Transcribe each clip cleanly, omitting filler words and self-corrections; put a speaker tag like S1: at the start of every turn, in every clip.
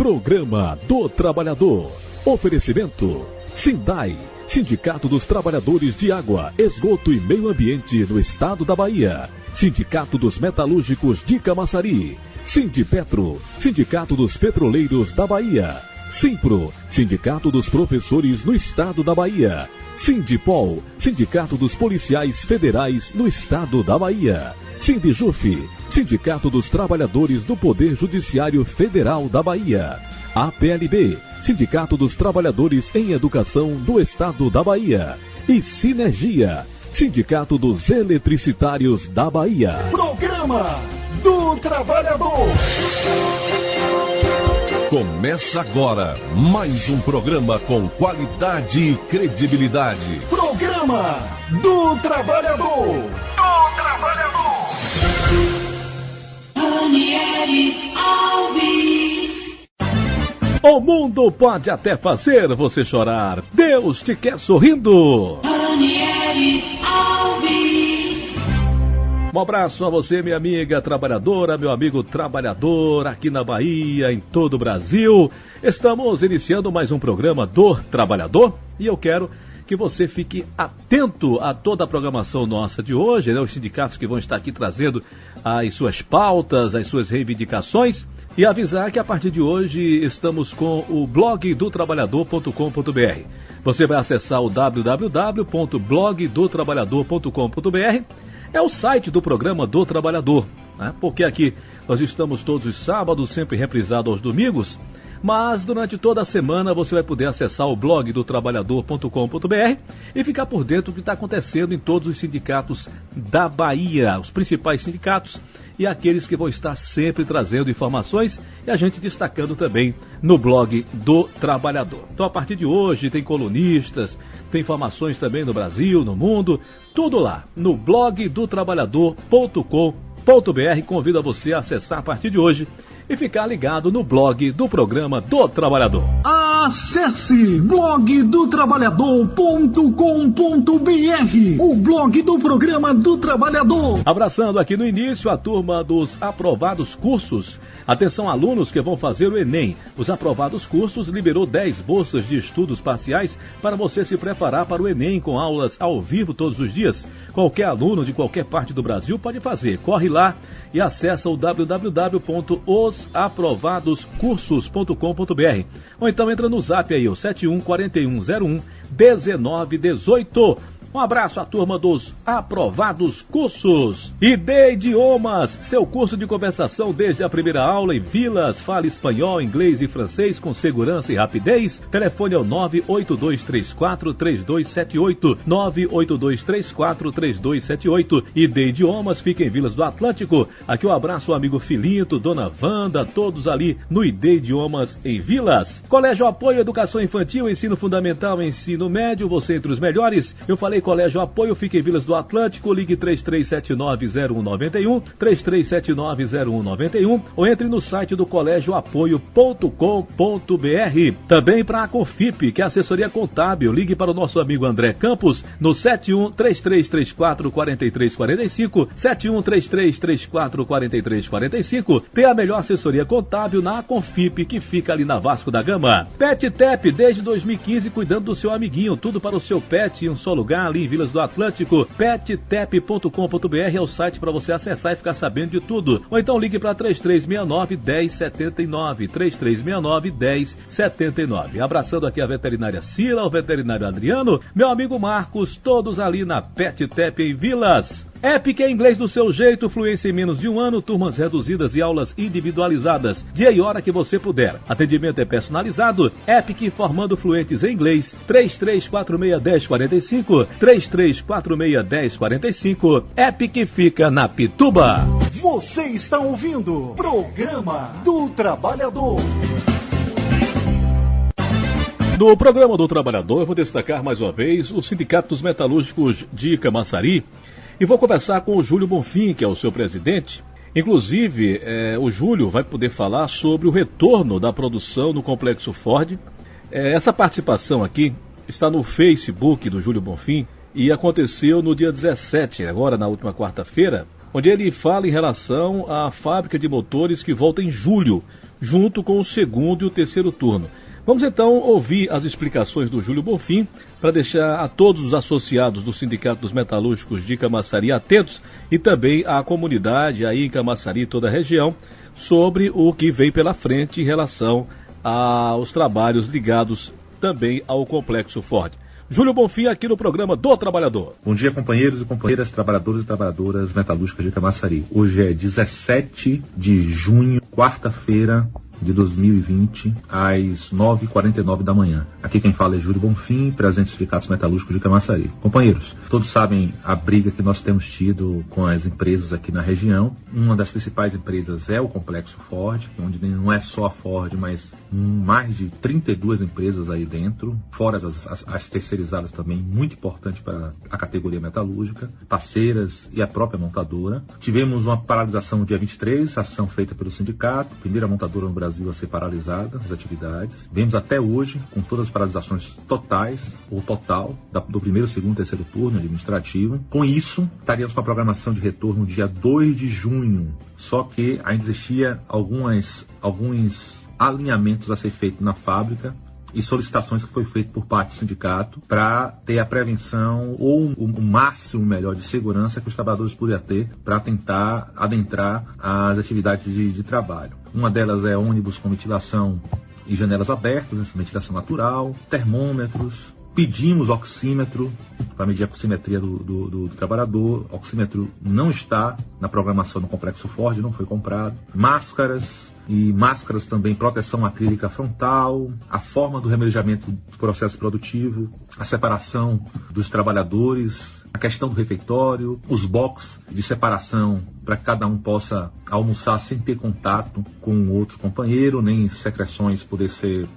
S1: Programa do Trabalhador. Oferecimento Sindai, Sindicato dos Trabalhadores de Água, Esgoto e Meio Ambiente no Estado da Bahia. Sindicato dos Metalúrgicos de Camaçari. Sindipetro, Sindicato dos Petroleiros da Bahia. Simpro, Sindicato dos Professores no Estado da Bahia. Sindipol, Sindicato dos Policiais Federais no Estado da Bahia. Sindijuf, Sindicato dos Trabalhadores do Poder Judiciário Federal da Bahia. APLB, Sindicato dos Trabalhadores em Educação do Estado da Bahia. E Sinergia, Sindicato dos Eletricitários da Bahia.
S2: Programa do Trabalhador.
S3: Começa agora mais um programa com qualidade e credibilidade.
S2: Programa do Trabalhador. Do Trabalhador.
S4: Aniele Alves.
S1: O mundo pode até fazer você chorar. Deus te quer sorrindo.
S4: Aniele Alves.
S1: Um abraço a você, minha amiga trabalhadora, meu amigo trabalhador aqui na Bahia, em todo o Brasil. Estamos iniciando mais um programa do Trabalhador e eu quero que você fique atento a toda a programação nossa de hoje, né? Os sindicatos que vão estar aqui trazendo as suas pautas, as suas reivindicações, e avisar que a partir de hoje estamos com o blog do trabalhador.com.br. Você vai acessar o www.blogdotrabalhador.com.br. É o site do programa do Trabalhador, né? Porque aqui nós estamos todos os sábados, sempre reprisado aos domingos, mas durante toda a semana você vai poder acessar o blog do trabalhador.com.br e ficar por dentro do que está acontecendo em todos os sindicatos da Bahia, os principais sindicatos e aqueles que vão estar sempre trazendo informações e a gente destacando também no blog do Trabalhador. Então a partir de hoje tem colunistas, tem informações também no Brasil, no mundo, tudo lá no blog do trabalhador.com.br. Convido a você a acessar a partir de hoje e ficar ligado no blog do programa do Trabalhador.
S2: Acesse blogdotrabalhador.com.br, o blog do programa do Trabalhador.
S1: Abraçando aqui no início a turma dos aprovados cursos. Atenção, alunos que vão fazer o Enem. Os aprovados cursos liberou 10 bolsas de estudos parciais para você se preparar para o Enem com aulas ao vivo todos os dias. Qualquer aluno de qualquer parte do Brasil pode fazer. Corre lá e acessa o www.osaprovadoscursos.com.br ou então entra no zap aí, o 7141011918. Um abraço à turma dos aprovados cursos. ID Idiomas, seu curso de conversação desde a primeira aula em Vilas. Fale espanhol, inglês e francês com segurança e rapidez. Telefone é o 982343278. 982343278. ID Idiomas fica em Vilas do Atlântico. Aqui um abraço ao amigo Filinto, Dona Wanda, todos ali no ID Idiomas em Vilas. Colégio Apoio Educação Infantil, Ensino Fundamental e Ensino Médio, você entre os melhores. Eu falei Colégio Apoio, fica em Vilas do Atlântico, ligue 33790191, 33790191, ou entre no site do colégioapoio.com.br. Também para a Confip, que é a assessoria contábil, ligue para o nosso amigo André Campos no 7133344345, 7133344345. Tem a melhor assessoria contábil na Confip, que fica ali na Vasco da Gama. Pet Tep, desde 2015, cuidando do seu amiguinho, tudo para o seu pet em um só lugar, ali em Vilas do Atlântico. pettep.com.br é o site para você acessar e ficar sabendo de tudo. Ou então ligue para 3369-1079, 3369-1079. Abraçando aqui a veterinária Sila, o veterinário Adriano, meu amigo Marcos, todos ali na Pet Tep em Vilas. Epic é inglês do seu jeito, fluência em menos de um ano, turmas reduzidas e aulas individualizadas, dia e hora que você puder. Atendimento é personalizado. Epic, formando fluentes em inglês. 33461045, 33461045. Epic fica na Pituba.
S2: Você está ouvindo Programa do Trabalhador.
S1: No programa do Trabalhador, eu vou destacar mais uma vez o Sindicato dos Metalúrgicos de Camaçari e vou conversar com o Júlio Bonfim, que é o seu presidente. Inclusive, o Júlio vai poder falar sobre o retorno da produção no Complexo Ford. Essa participação aqui está no Facebook do Júlio Bonfim e aconteceu no dia 17, agora na última quarta-feira, onde ele fala em relação à fábrica de motores que volta em julho, junto com o segundo e o terceiro turno. Vamos então ouvir as explicações do Júlio Bonfim, para deixar a todos os associados do Sindicato dos Metalúrgicos de Camaçari atentos e também a comunidade aí em Camaçari e toda a região sobre o que vem pela frente em relação aos trabalhos ligados também ao Complexo Ford. Júlio Bonfim aqui no programa do Trabalhador.
S5: Bom dia, companheiros e companheiras, trabalhadores e trabalhadoras metalúrgicas de Camaçari. Hoje é 17 de junho, quarta-feira de 2020, às 9h49 da manhã. Aqui quem fala é Júlio Bonfim, presidente dos Sindicatos Metalúrgicos de Camaçari. Companheiros, todos sabem a briga que nós temos tido com as empresas aqui na região. Uma das principais empresas é o Complexo Ford, onde não é só a Ford, mas mais de 32 empresas aí dentro, fora as terceirizadas também, muito importante para a categoria metalúrgica, parceiras e a própria montadora. Tivemos uma paralisação no dia 23, ação feita pelo sindicato, primeira montadora no Brasil a ser paralisada, as atividades. Vemos até hoje, com todas as paralisações totais, ou total, do primeiro, segundo e terceiro turno administrativo. Com isso, estaríamos com a programação de retorno no dia 2 de junho. Só que ainda existia alguns alinhamentos a ser feito na fábrica e solicitações que foi feito por parte do sindicato para ter a prevenção ou o máximo melhor de segurança que os trabalhadores poderiam ter para tentar adentrar as atividades de trabalho. Uma delas é ônibus com ventilação e janelas abertas, ventilação natural, termômetros. Pedimos oxímetro para medir a oximetria do trabalhador. O oxímetro não está na programação do Complexo Ford, não foi comprado. Máscaras também, proteção acrílica frontal, a forma do remanejamento do processo produtivo, a separação dos trabalhadores, a questão do refeitório, os boxes de separação para que cada um possa almoçar sem ter contato com o outro companheiro, nem secreções poder ser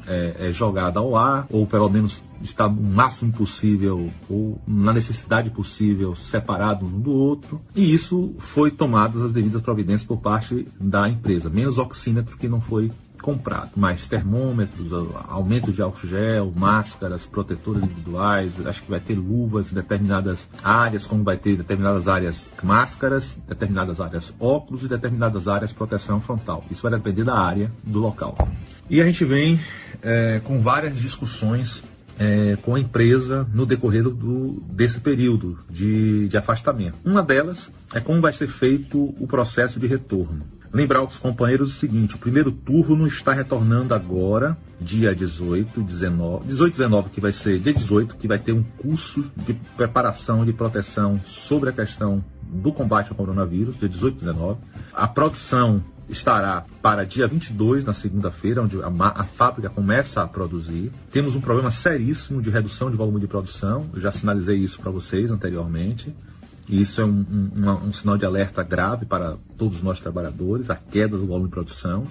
S5: jogadas ao ar, ou pelo menos estar o máximo possível, ou na necessidade possível, separado um do outro. E isso foi tomadas as devidas providências por parte da empresa, menos oxímetro que não foi comprado, mais termômetros, aumento de álcool gel, máscaras, protetores individuais, acho que vai ter luvas em determinadas áreas, como vai ter determinadas áreas máscaras, determinadas áreas óculos e determinadas áreas proteção frontal. Isso vai depender da área do local. E a gente vem com várias discussões com a empresa no decorrer desse período de afastamento. Uma delas é como vai ser feito o processo de retorno. Lembrar aos companheiros o seguinte: o primeiro turno está retornando agora, dia 18, 19, que vai ser dia 18, que vai ter um curso de preparação e de proteção sobre a questão do combate ao coronavírus, dia 18 e 19. A produção estará para dia 22, na segunda-feira, onde a fábrica começa a produzir. Temos um problema seríssimo de redução de volume de produção, eu já sinalizei isso para vocês anteriormente. E isso é um sinal de alerta grave para todos nós trabalhadores, a queda do volume de produção,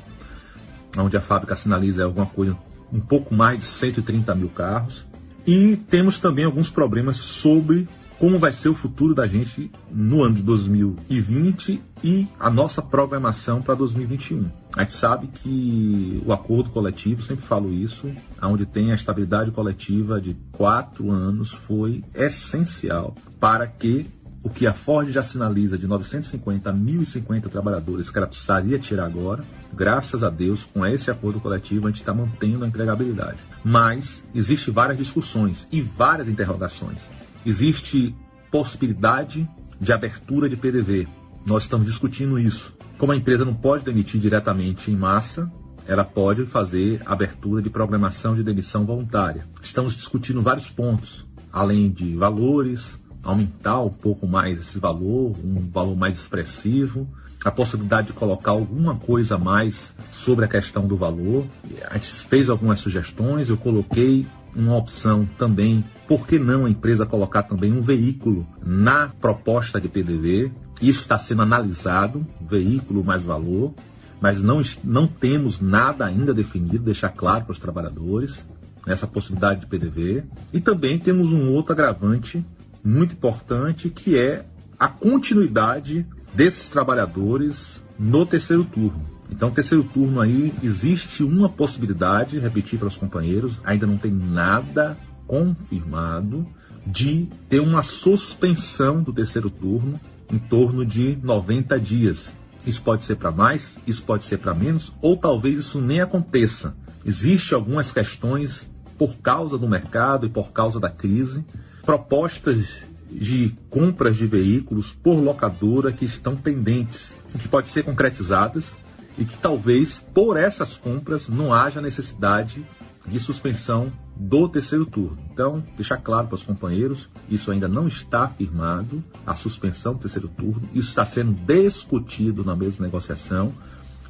S5: onde a fábrica sinaliza alguma coisa, um pouco mais de 130 mil carros. E temos também alguns problemas sobre como vai ser o futuro da gente no ano de 2020 e a nossa programação para 2021. A gente sabe que o acordo coletivo, sempre falo isso, onde tem a estabilidade coletiva de 4 anos, foi essencial para que o que a Ford já sinaliza de 950 a 1.050 trabalhadores que ela precisaria tirar agora, graças a Deus, com esse acordo coletivo, a gente está mantendo a empregabilidade. Mas existem várias discussões e várias interrogações. Existe possibilidade de abertura de PDV. Nós estamos discutindo isso. Como a empresa não pode demitir diretamente em massa, ela pode fazer abertura de programação de demissão voluntária. Estamos discutindo vários pontos, além de valores, aumentar um pouco mais esse valor, um valor mais expressivo, a possibilidade de colocar alguma coisa a mais sobre a questão do valor. A gente fez algumas sugestões, eu coloquei uma opção também, por que não a empresa colocar também um veículo na proposta de PDV? Isso está sendo analisado, veículo mais valor, mas não temos nada ainda definido, deixar claro para os trabalhadores essa possibilidade de PDV. E também temos um outro agravante muito importante, que é a continuidade desses trabalhadores no terceiro turno. Então, terceiro turno aí, existe uma possibilidade, repetir para os companheiros, ainda não tem nada confirmado, de ter uma suspensão do terceiro turno em torno de 90 dias. Isso pode ser para mais, isso pode ser para menos, ou talvez isso nem aconteça. Existem algumas questões por causa do mercado e por causa da crise, propostas de compras de veículos por locadora que estão pendentes, que podem ser concretizadas e que talvez por essas compras não haja necessidade de suspensão do terceiro turno. Então, deixar claro para os companheiros, isso ainda não está firmado, a suspensão do terceiro turno, isso está sendo discutido na mesa de negociação,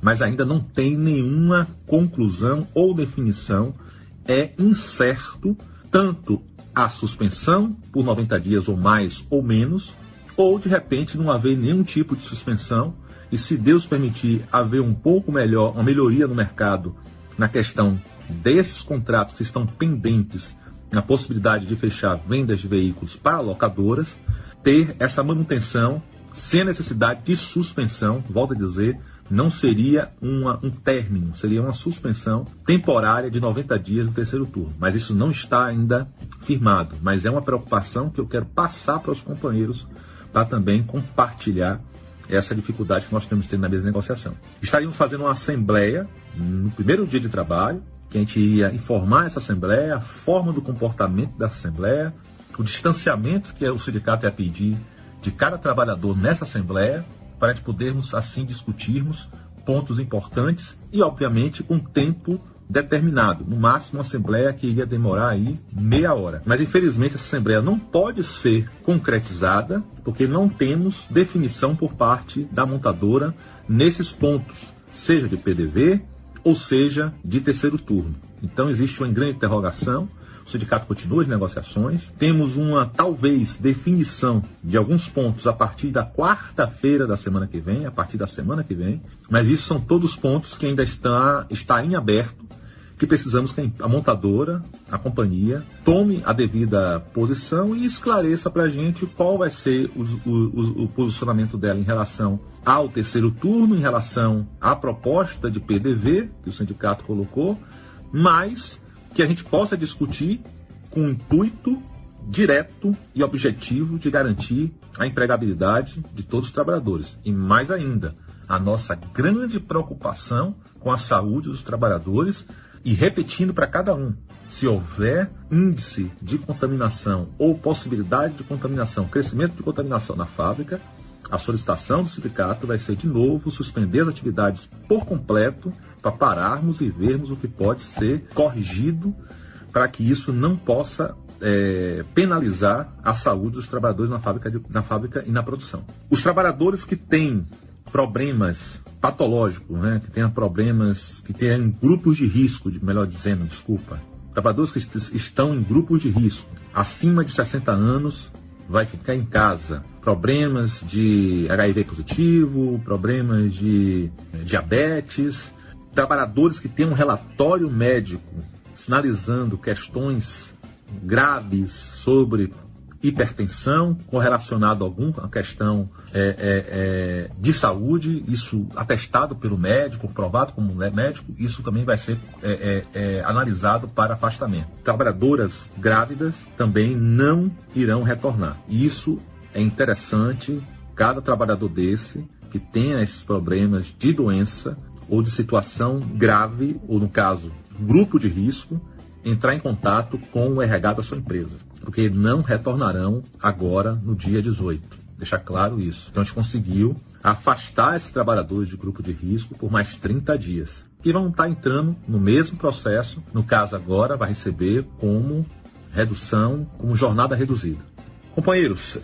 S5: mas ainda não tem nenhuma conclusão ou definição, é incerto tanto a suspensão por 90 dias ou mais ou menos, ou de repente não haver nenhum tipo de suspensão, e se Deus permitir haver um pouco melhor, uma melhoria no mercado na questão desses contratos que estão pendentes, na possibilidade de fechar vendas de veículos para locadoras, ter essa manutenção sem necessidade de suspensão, volto a dizer, não seria um término, seria uma suspensão temporária de 90 dias no terceiro turno. Mas isso não está ainda firmado, mas é uma preocupação que eu quero passar para os companheiros para também compartilhar essa dificuldade que nós temos tendo na mesa de negociação. Estaríamos fazendo uma assembleia no primeiro dia de trabalho, que a gente ia informar essa assembleia, a forma do comportamento dessa assembleia, o distanciamento que o sindicato ia pedir de cada trabalhador nessa assembleia, para a gente podermos assim discutirmos pontos importantes e, obviamente, com tempo determinado. No máximo, uma assembleia que iria demorar aí meia hora. Mas, infelizmente, essa assembleia não pode ser concretizada porque não temos definição por parte da montadora nesses pontos, seja de PDV ou seja de terceiro turno. Então, existe uma grande interrogação. O sindicato continua as negociações. Temos uma, talvez, definição de alguns pontos a partir da quarta-feira da semana que vem, mas isso são todos pontos que ainda está em aberto, que precisamos que a montadora, a companhia, tome a devida posição e esclareça para a gente qual vai ser o posicionamento dela em relação ao terceiro turno, em relação à proposta de PDV que o sindicato colocou, mas que a gente possa discutir com o intuito direto e objetivo de garantir a empregabilidade de todos os trabalhadores. E mais ainda, a nossa grande preocupação com a saúde dos trabalhadores e repetindo para cada um, se houver índice de contaminação ou possibilidade de contaminação, crescimento de contaminação na fábrica, a solicitação do sindicato vai ser de novo suspender as atividades por completo para pararmos e vermos o que pode ser corrigido para que isso não possa penalizar a saúde dos trabalhadores na fábrica e na produção. Os trabalhadores que têm problemas patológicos, que tenham problemas, que tenham grupos de risco, trabalhadores que estão em grupos de risco, acima de 60 anos, vai ficar em casa. Problemas de HIV positivo, problemas de diabetes, trabalhadores que têm um relatório médico sinalizando questões graves sobre hipertensão, correlacionado a alguma questão de saúde, isso atestado pelo médico, comprovado como médico, isso também vai ser analisado para afastamento. Trabalhadoras grávidas também não irão retornar. Isso é interessante, cada trabalhador desse que tenha esses problemas de doença ou de situação grave, ou no caso, grupo de risco, entrar em contato com o RH da sua empresa, porque não retornarão agora no dia 18. Deixar claro isso. Então a gente conseguiu afastar esses trabalhadores de grupo de risco por mais 30 dias, que vão estar entrando no mesmo processo, no caso agora vai receber como redução, como jornada reduzida. Companheiros,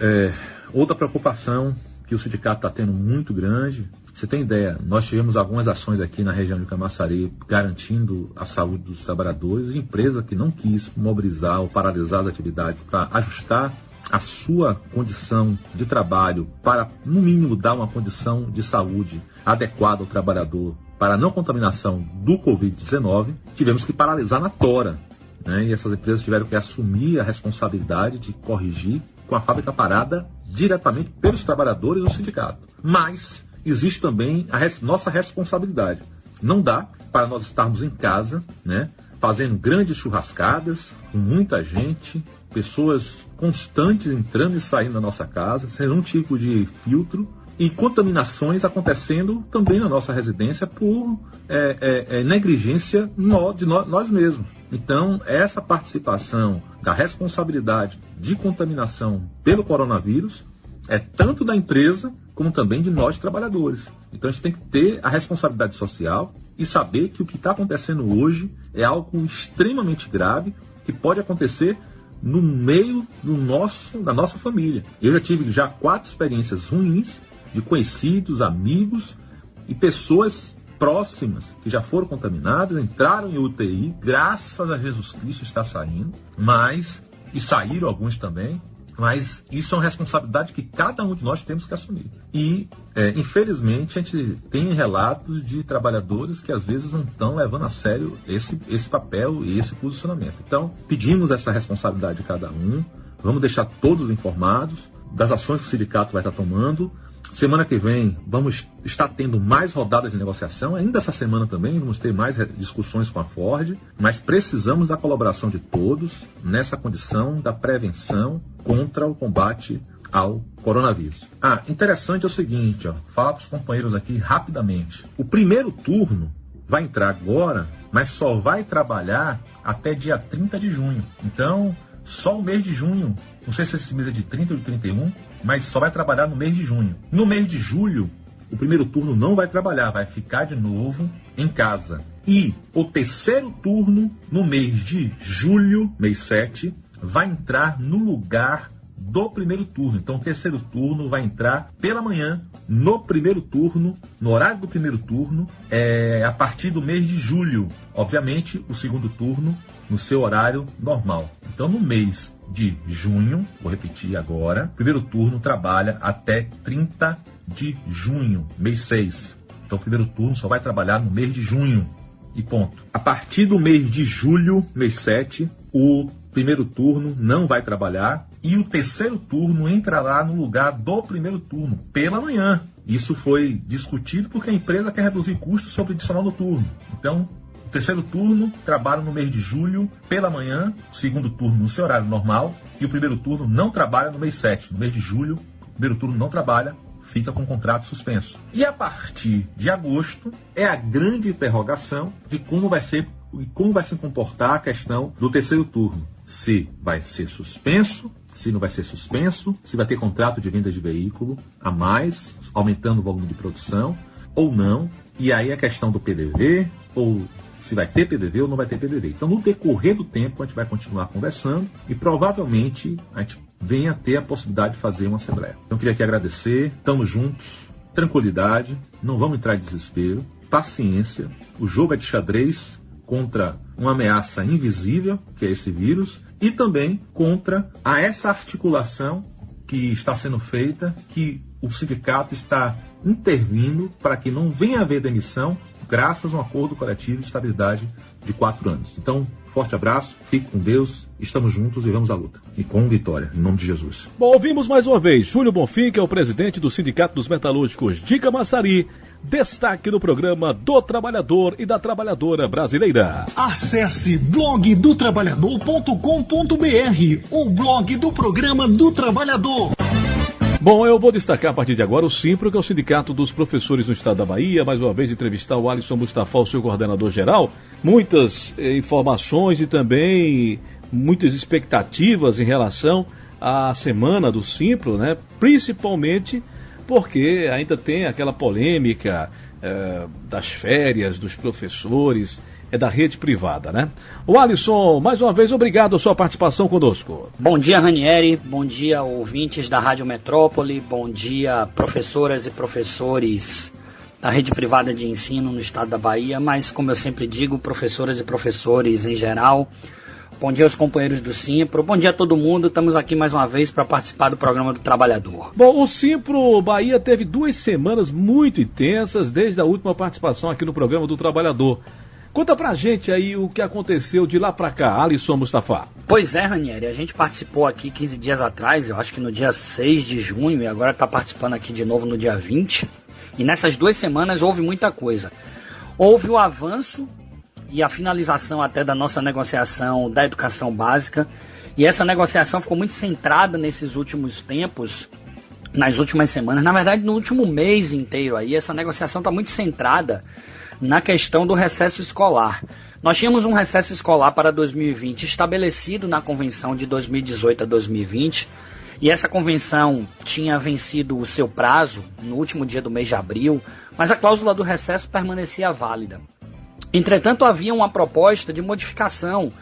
S5: outra preocupação que o sindicato está tendo muito grande. Você tem ideia, nós tivemos algumas ações aqui na região de Camaçari garantindo a saúde dos trabalhadores, empresa que não quis mobilizar ou paralisar as atividades para ajustar a sua condição de trabalho para, no mínimo, dar uma condição de saúde adequada ao trabalhador para a não contaminação do Covid-19, tivemos que paralisar na tora, e essas empresas tiveram que assumir a responsabilidade de corrigir com a fábrica parada diretamente pelos trabalhadores do sindicato. Mas existe também a nossa responsabilidade. Não dá para nós estarmos em casa, fazendo grandes churrascadas, com muita gente, pessoas constantes entrando e saindo da nossa casa, sem nenhum tipo de filtro, e contaminações acontecendo também na nossa residência por negligência de nós mesmos. Então, essa participação da responsabilidade de contaminação pelo coronavírus é tanto da empresa como também de nós trabalhadores. Então, a gente tem que ter a responsabilidade social e saber que o que está acontecendo hoje é algo extremamente grave que pode acontecer no meio da nossa família. Eu já tive 4 experiências ruins de conhecidos, amigos e pessoas próximas que já foram contaminadas, entraram em UTI, graças a Jesus Cristo está saindo, e saíram alguns também, mas isso é uma responsabilidade que cada um de nós temos que assumir. E, infelizmente, a gente tem relatos de trabalhadores que às vezes não estão levando a sério esse papel e esse posicionamento. Então, pedimos essa responsabilidade de cada um, vamos deixar todos informados das ações que o sindicato vai estar tomando. Semana que vem vamos estar tendo mais rodadas de negociação, ainda essa semana também vamos ter mais discussões com a Ford, mas precisamos da colaboração de todos nessa condição da prevenção contra o combate ao coronavírus. Interessante é o seguinte, falar para os companheiros aqui rapidamente. O primeiro turno vai entrar agora, mas só vai trabalhar até dia 30 de junho. Então, só o mês de junho, não sei se esse mês é de 30 ou de 31, mas só vai trabalhar no mês de junho. No mês de julho, o primeiro turno não vai trabalhar, vai ficar de novo em casa. E o terceiro turno, no mês de julho, mês 7, vai entrar no lugar do primeiro turno. Então, o terceiro turno vai entrar pela manhã, no primeiro turno, no horário do primeiro turno, a partir do mês de julho. Obviamente, o segundo turno no seu horário normal. Então, no mês de junho, vou repetir agora, o primeiro turno trabalha até 30 de junho, mês 6. Então, o primeiro turno só vai trabalhar no mês de junho e ponto. A partir do mês de julho, mês 7, o primeiro turno não vai trabalhar e o terceiro turno entrará no lugar do primeiro turno, pela manhã. Isso foi discutido porque a empresa quer reduzir custos sobre o adicional noturno. Então, o terceiro turno trabalha no mês de julho, pela manhã, o segundo turno no seu horário normal, e o primeiro turno não trabalha no mês 7. No mês de julho, o primeiro turno não trabalha, fica com o contrato suspenso. E a partir de agosto, é a grande interrogação de como vai se comportar a questão do terceiro turno. Se vai ser suspenso, se não vai ser suspenso, se vai ter contrato de venda de veículo a mais, aumentando o volume de produção, ou não. E aí a questão do PDV, ou se vai ter PDV ou não vai ter PDV. Então, no decorrer do tempo, a gente vai continuar conversando e provavelmente a gente venha a ter a possibilidade de fazer uma assembleia. Então, eu queria aqui agradecer, estamos juntos, tranquilidade, não vamos entrar em desespero, paciência, o jogo é de xadrez contra uma ameaça invisível, que é esse vírus, e também contra essa articulação que está sendo feita, que o sindicato está intervindo para que não venha a haver demissão, graças a um acordo coletivo de estabilidade de 4 anos. Então, forte abraço, fique com Deus, estamos juntos e vamos à luta. E com vitória, em nome de Jesus.
S1: Bom, ouvimos mais uma vez Júlio Bonfim, que é o presidente do Sindicato dos Metalúrgicos de Camaçari, destaque no programa do Trabalhador e da Trabalhadora Brasileira.
S2: Acesse blogdotrabalhador.com.br, o blog do programa do Trabalhador.
S1: Bom, eu vou destacar a partir de agora o Simpro, que é o Sindicato dos Professores no Estado da Bahia. Mais uma vez entrevistar o Alisson Mustafa, o seu coordenador geral. Muitas informações e também muitas expectativas em relação à semana do Simpro, né? Principalmente porque ainda tem aquela polêmica das férias dos professores, da rede privada, né? O Alisson, mais uma vez, obrigado a sua participação conosco.
S6: Bom dia, Ranieri, bom dia, ouvintes da Rádio Metrópole, bom dia, professoras e professores da rede privada de ensino no estado da Bahia, mas, como eu sempre digo, professoras e professores em geral. Bom dia aos companheiros do Simpro, bom dia a todo mundo, estamos aqui mais uma vez para participar do programa do Trabalhador.
S1: Bom, o Simpro Bahia teve 2 semanas muito intensas desde a última participação aqui no programa do Trabalhador. Conta pra gente aí o que aconteceu de lá pra cá, Alisson Mustafa.
S6: Pois é, Ranieri, a gente participou aqui 15 dias atrás, eu acho que no dia 6 de junho, e agora está participando aqui de novo no dia 20. E nessas 2 semanas houve muita coisa. Houve o avanço e a finalização até da nossa negociação da educação básica. E essa negociação ficou muito centrada nesses últimos tempos, nas últimas semanas, na verdade no último mês inteiro aí, essa negociação está muito centrada na questão do recesso escolar. Nós tínhamos um recesso escolar para 2020 estabelecido na convenção de 2018 a 2020, e essa convenção tinha vencido o seu prazo no último dia do mês de abril, mas a cláusula do recesso permanecia válida. Entretanto, havia uma proposta de modificação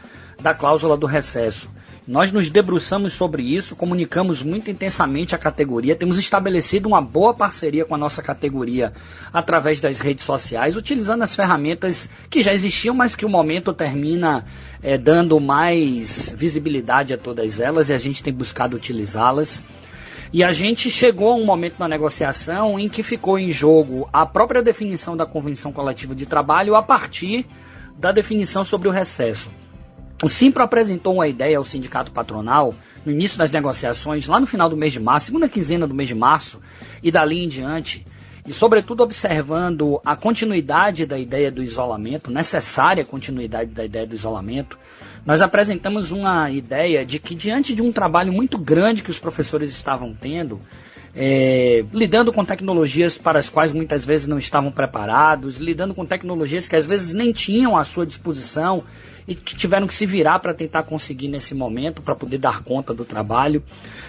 S6: da cláusula do recesso. Nós nos debruçamos sobre isso, comunicamos muito intensamente a categoria, temos estabelecido uma boa parceria com a nossa categoria através das redes sociais, utilizando as ferramentas que já existiam, mas que o momento termina dando mais visibilidade a todas elas, e a gente tem buscado utilizá-las. E a gente chegou a um momento na negociação em que ficou em jogo a própria definição da convenção coletiva de trabalho a partir da definição sobre o recesso. O Simpro apresentou uma ideia ao sindicato patronal no início das negociações, lá no final do mês de março, segunda quinzena do mês de março, e dali em diante, e sobretudo observando a continuidade da ideia do isolamento, necessária continuidade da ideia do isolamento, nós apresentamos uma ideia de que, diante de um trabalho muito grande que os professores estavam tendo, lidando com tecnologias para as quais muitas vezes não estavam preparados, lidando com tecnologias que às vezes nem tinham à sua disposição e que tiveram que se virar para tentar conseguir nesse momento, para poder dar conta do trabalho,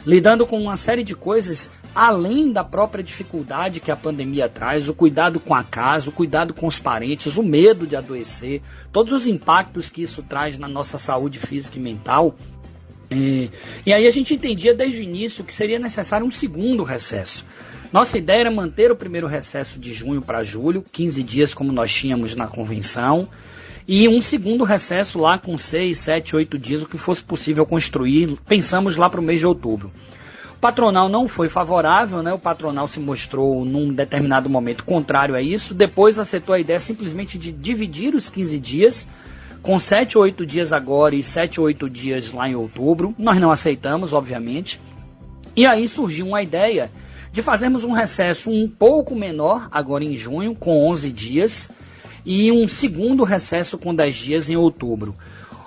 S6: lidando com uma série de coisas além da própria dificuldade que a pandemia traz, o cuidado com a casa, o cuidado com os parentes, o medo de adoecer, todos os impactos que isso traz na nossa saúde física e mental. E aí a gente entendia desde o início que seria necessário um segundo recesso. Nossa ideia era manter o primeiro recesso de junho para julho, 15 dias como nós tínhamos na convenção, e um segundo recesso lá com 6, 7, 8 dias, o que fosse possível construir, pensamos lá para o mês de outubro. O patronal não foi favorável, né? O patronal se mostrou num determinado momento contrário a isso, depois aceitou a ideia simplesmente de dividir os 15 dias, com 7 ou 8 dias agora e 7 ou 8 dias lá em outubro. Nós não aceitamos, obviamente, e aí surgiu uma ideia de fazermos um recesso um pouco menor, agora em junho, com 11 dias, e um segundo recesso com 10 dias em outubro.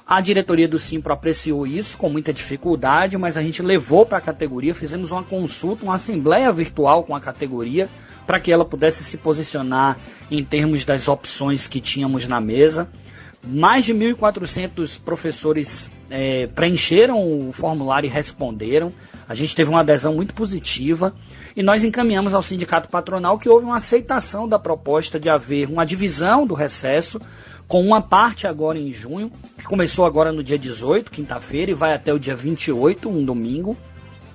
S6: A diretoria do Simpro apreciou isso com muita dificuldade, mas a gente levou para a categoria, fizemos uma consulta, uma assembleia virtual com a categoria, para que ela pudesse se posicionar em termos das opções que tínhamos na mesa. Mais de 1.400 professores preencheram o formulário e responderam. A gente teve uma adesão muito positiva e nós encaminhamos ao sindicato patronal que houve uma aceitação da proposta de haver uma divisão do recesso, com uma parte agora em junho, que começou agora no dia 18, quinta-feira, e vai até o dia 28, um domingo,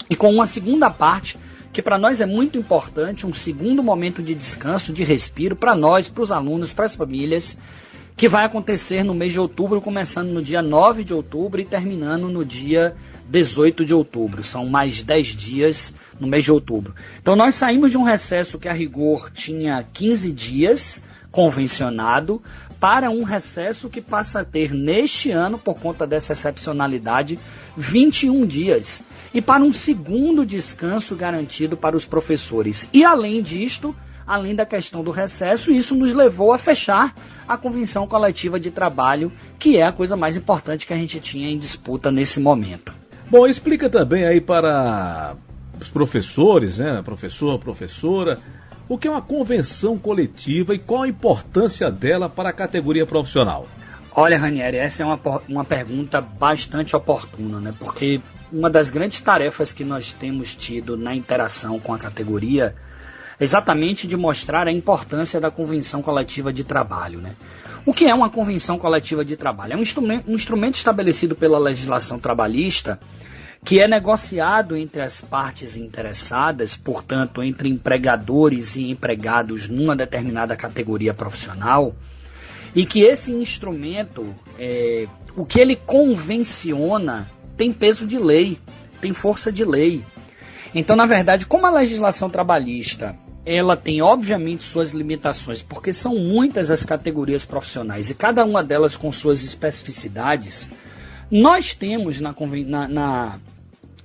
S6: e com uma segunda parte, que para nós é muito importante, um segundo momento de descanso, de respiro, para nós, para os alunos, para as famílias, que vai acontecer no mês de outubro, começando no dia 9 de outubro e terminando no dia 18 de outubro. São mais 10 dias no mês de outubro. Então nós saímos de um recesso que a rigor tinha 15 dias convencionado para um recesso que passa a ter neste ano, por conta dessa excepcionalidade, 21 dias. E para um segundo descanso garantido para os professores. E além disto, além da questão do recesso, isso nos levou a fechar a convenção coletiva de trabalho, que é a coisa mais importante que a gente tinha em disputa nesse momento.
S1: Bom, explica também aí para os professores, né, professor, professora, o que é uma convenção coletiva e qual a importância dela para a categoria profissional?
S6: Olha, Ranieri, essa é uma pergunta bastante oportuna, né? Porque uma das grandes tarefas que nós temos tido na interação com a categoria é exatamente de mostrar a importância da convenção coletiva de trabalho, né? O que é uma convenção coletiva de trabalho? É um instrumento estabelecido pela legislação trabalhista que é negociado entre as partes interessadas, portanto, entre empregadores e empregados numa determinada categoria profissional, e que esse instrumento, o que ele convenciona, tem peso de lei, tem força de lei. Então, na verdade, como a legislação trabalhista, ela tem, obviamente, suas limitações, porque são muitas as categorias profissionais, e cada uma delas com suas especificidades, nós temos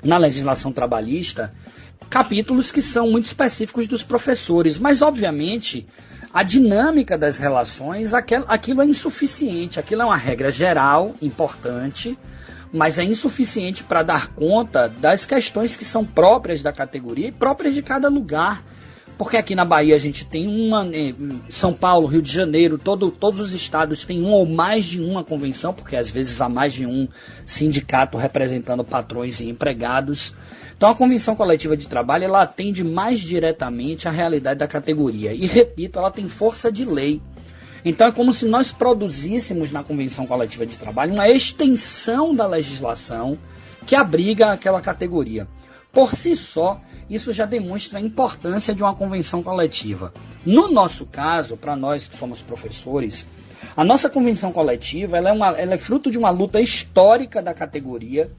S6: na legislação trabalhista capítulos que são muito específicos dos professores, mas, obviamente, a dinâmica das relações, aquilo é insuficiente, aquilo é uma regra geral, importante, mas é insuficiente para dar conta das questões que são próprias da categoria e próprias de cada lugar. Porque aqui na Bahia a gente tem São Paulo, Rio de Janeiro, todos os estados têm uma ou mais de uma convenção, porque às vezes há mais de um sindicato representando patrões e empregados. Então a convenção coletiva de trabalho, ela atende mais diretamente à realidade da categoria. E repito, ela tem força de lei. Então é como se nós produzíssemos na convenção coletiva de trabalho uma extensão da legislação que abriga aquela categoria. Por si só, isso já demonstra a importância de uma convenção coletiva. No nosso caso, para nós que somos professores, a nossa convenção coletiva ela é fruto de uma luta histórica da categoria,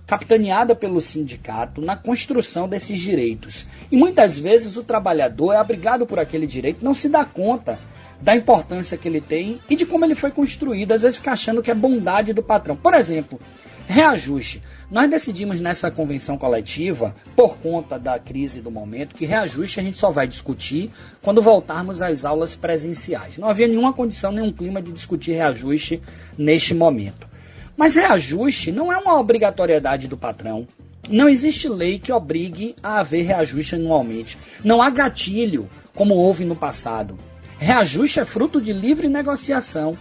S6: capitaneada pelo sindicato na construção desses direitos. E muitas vezes o trabalhador é abrigado por aquele direito, não se dá conta da importância que ele tem e de como ele foi construído, às vezes fica achando que é bondade do patrão. Por exemplo, reajuste. Nós decidimos nessa convenção coletiva, por conta da crise do momento, que reajuste a gente só vai discutir quando voltarmos às aulas presenciais. Não havia nenhuma condição, nenhum clima de discutir reajuste neste momento. Mas reajuste não é uma obrigatoriedade do patrão. Não existe lei que obrigue a haver reajuste anualmente. Não há gatilho, como houve no passado. Reajuste é fruto de livre negociação.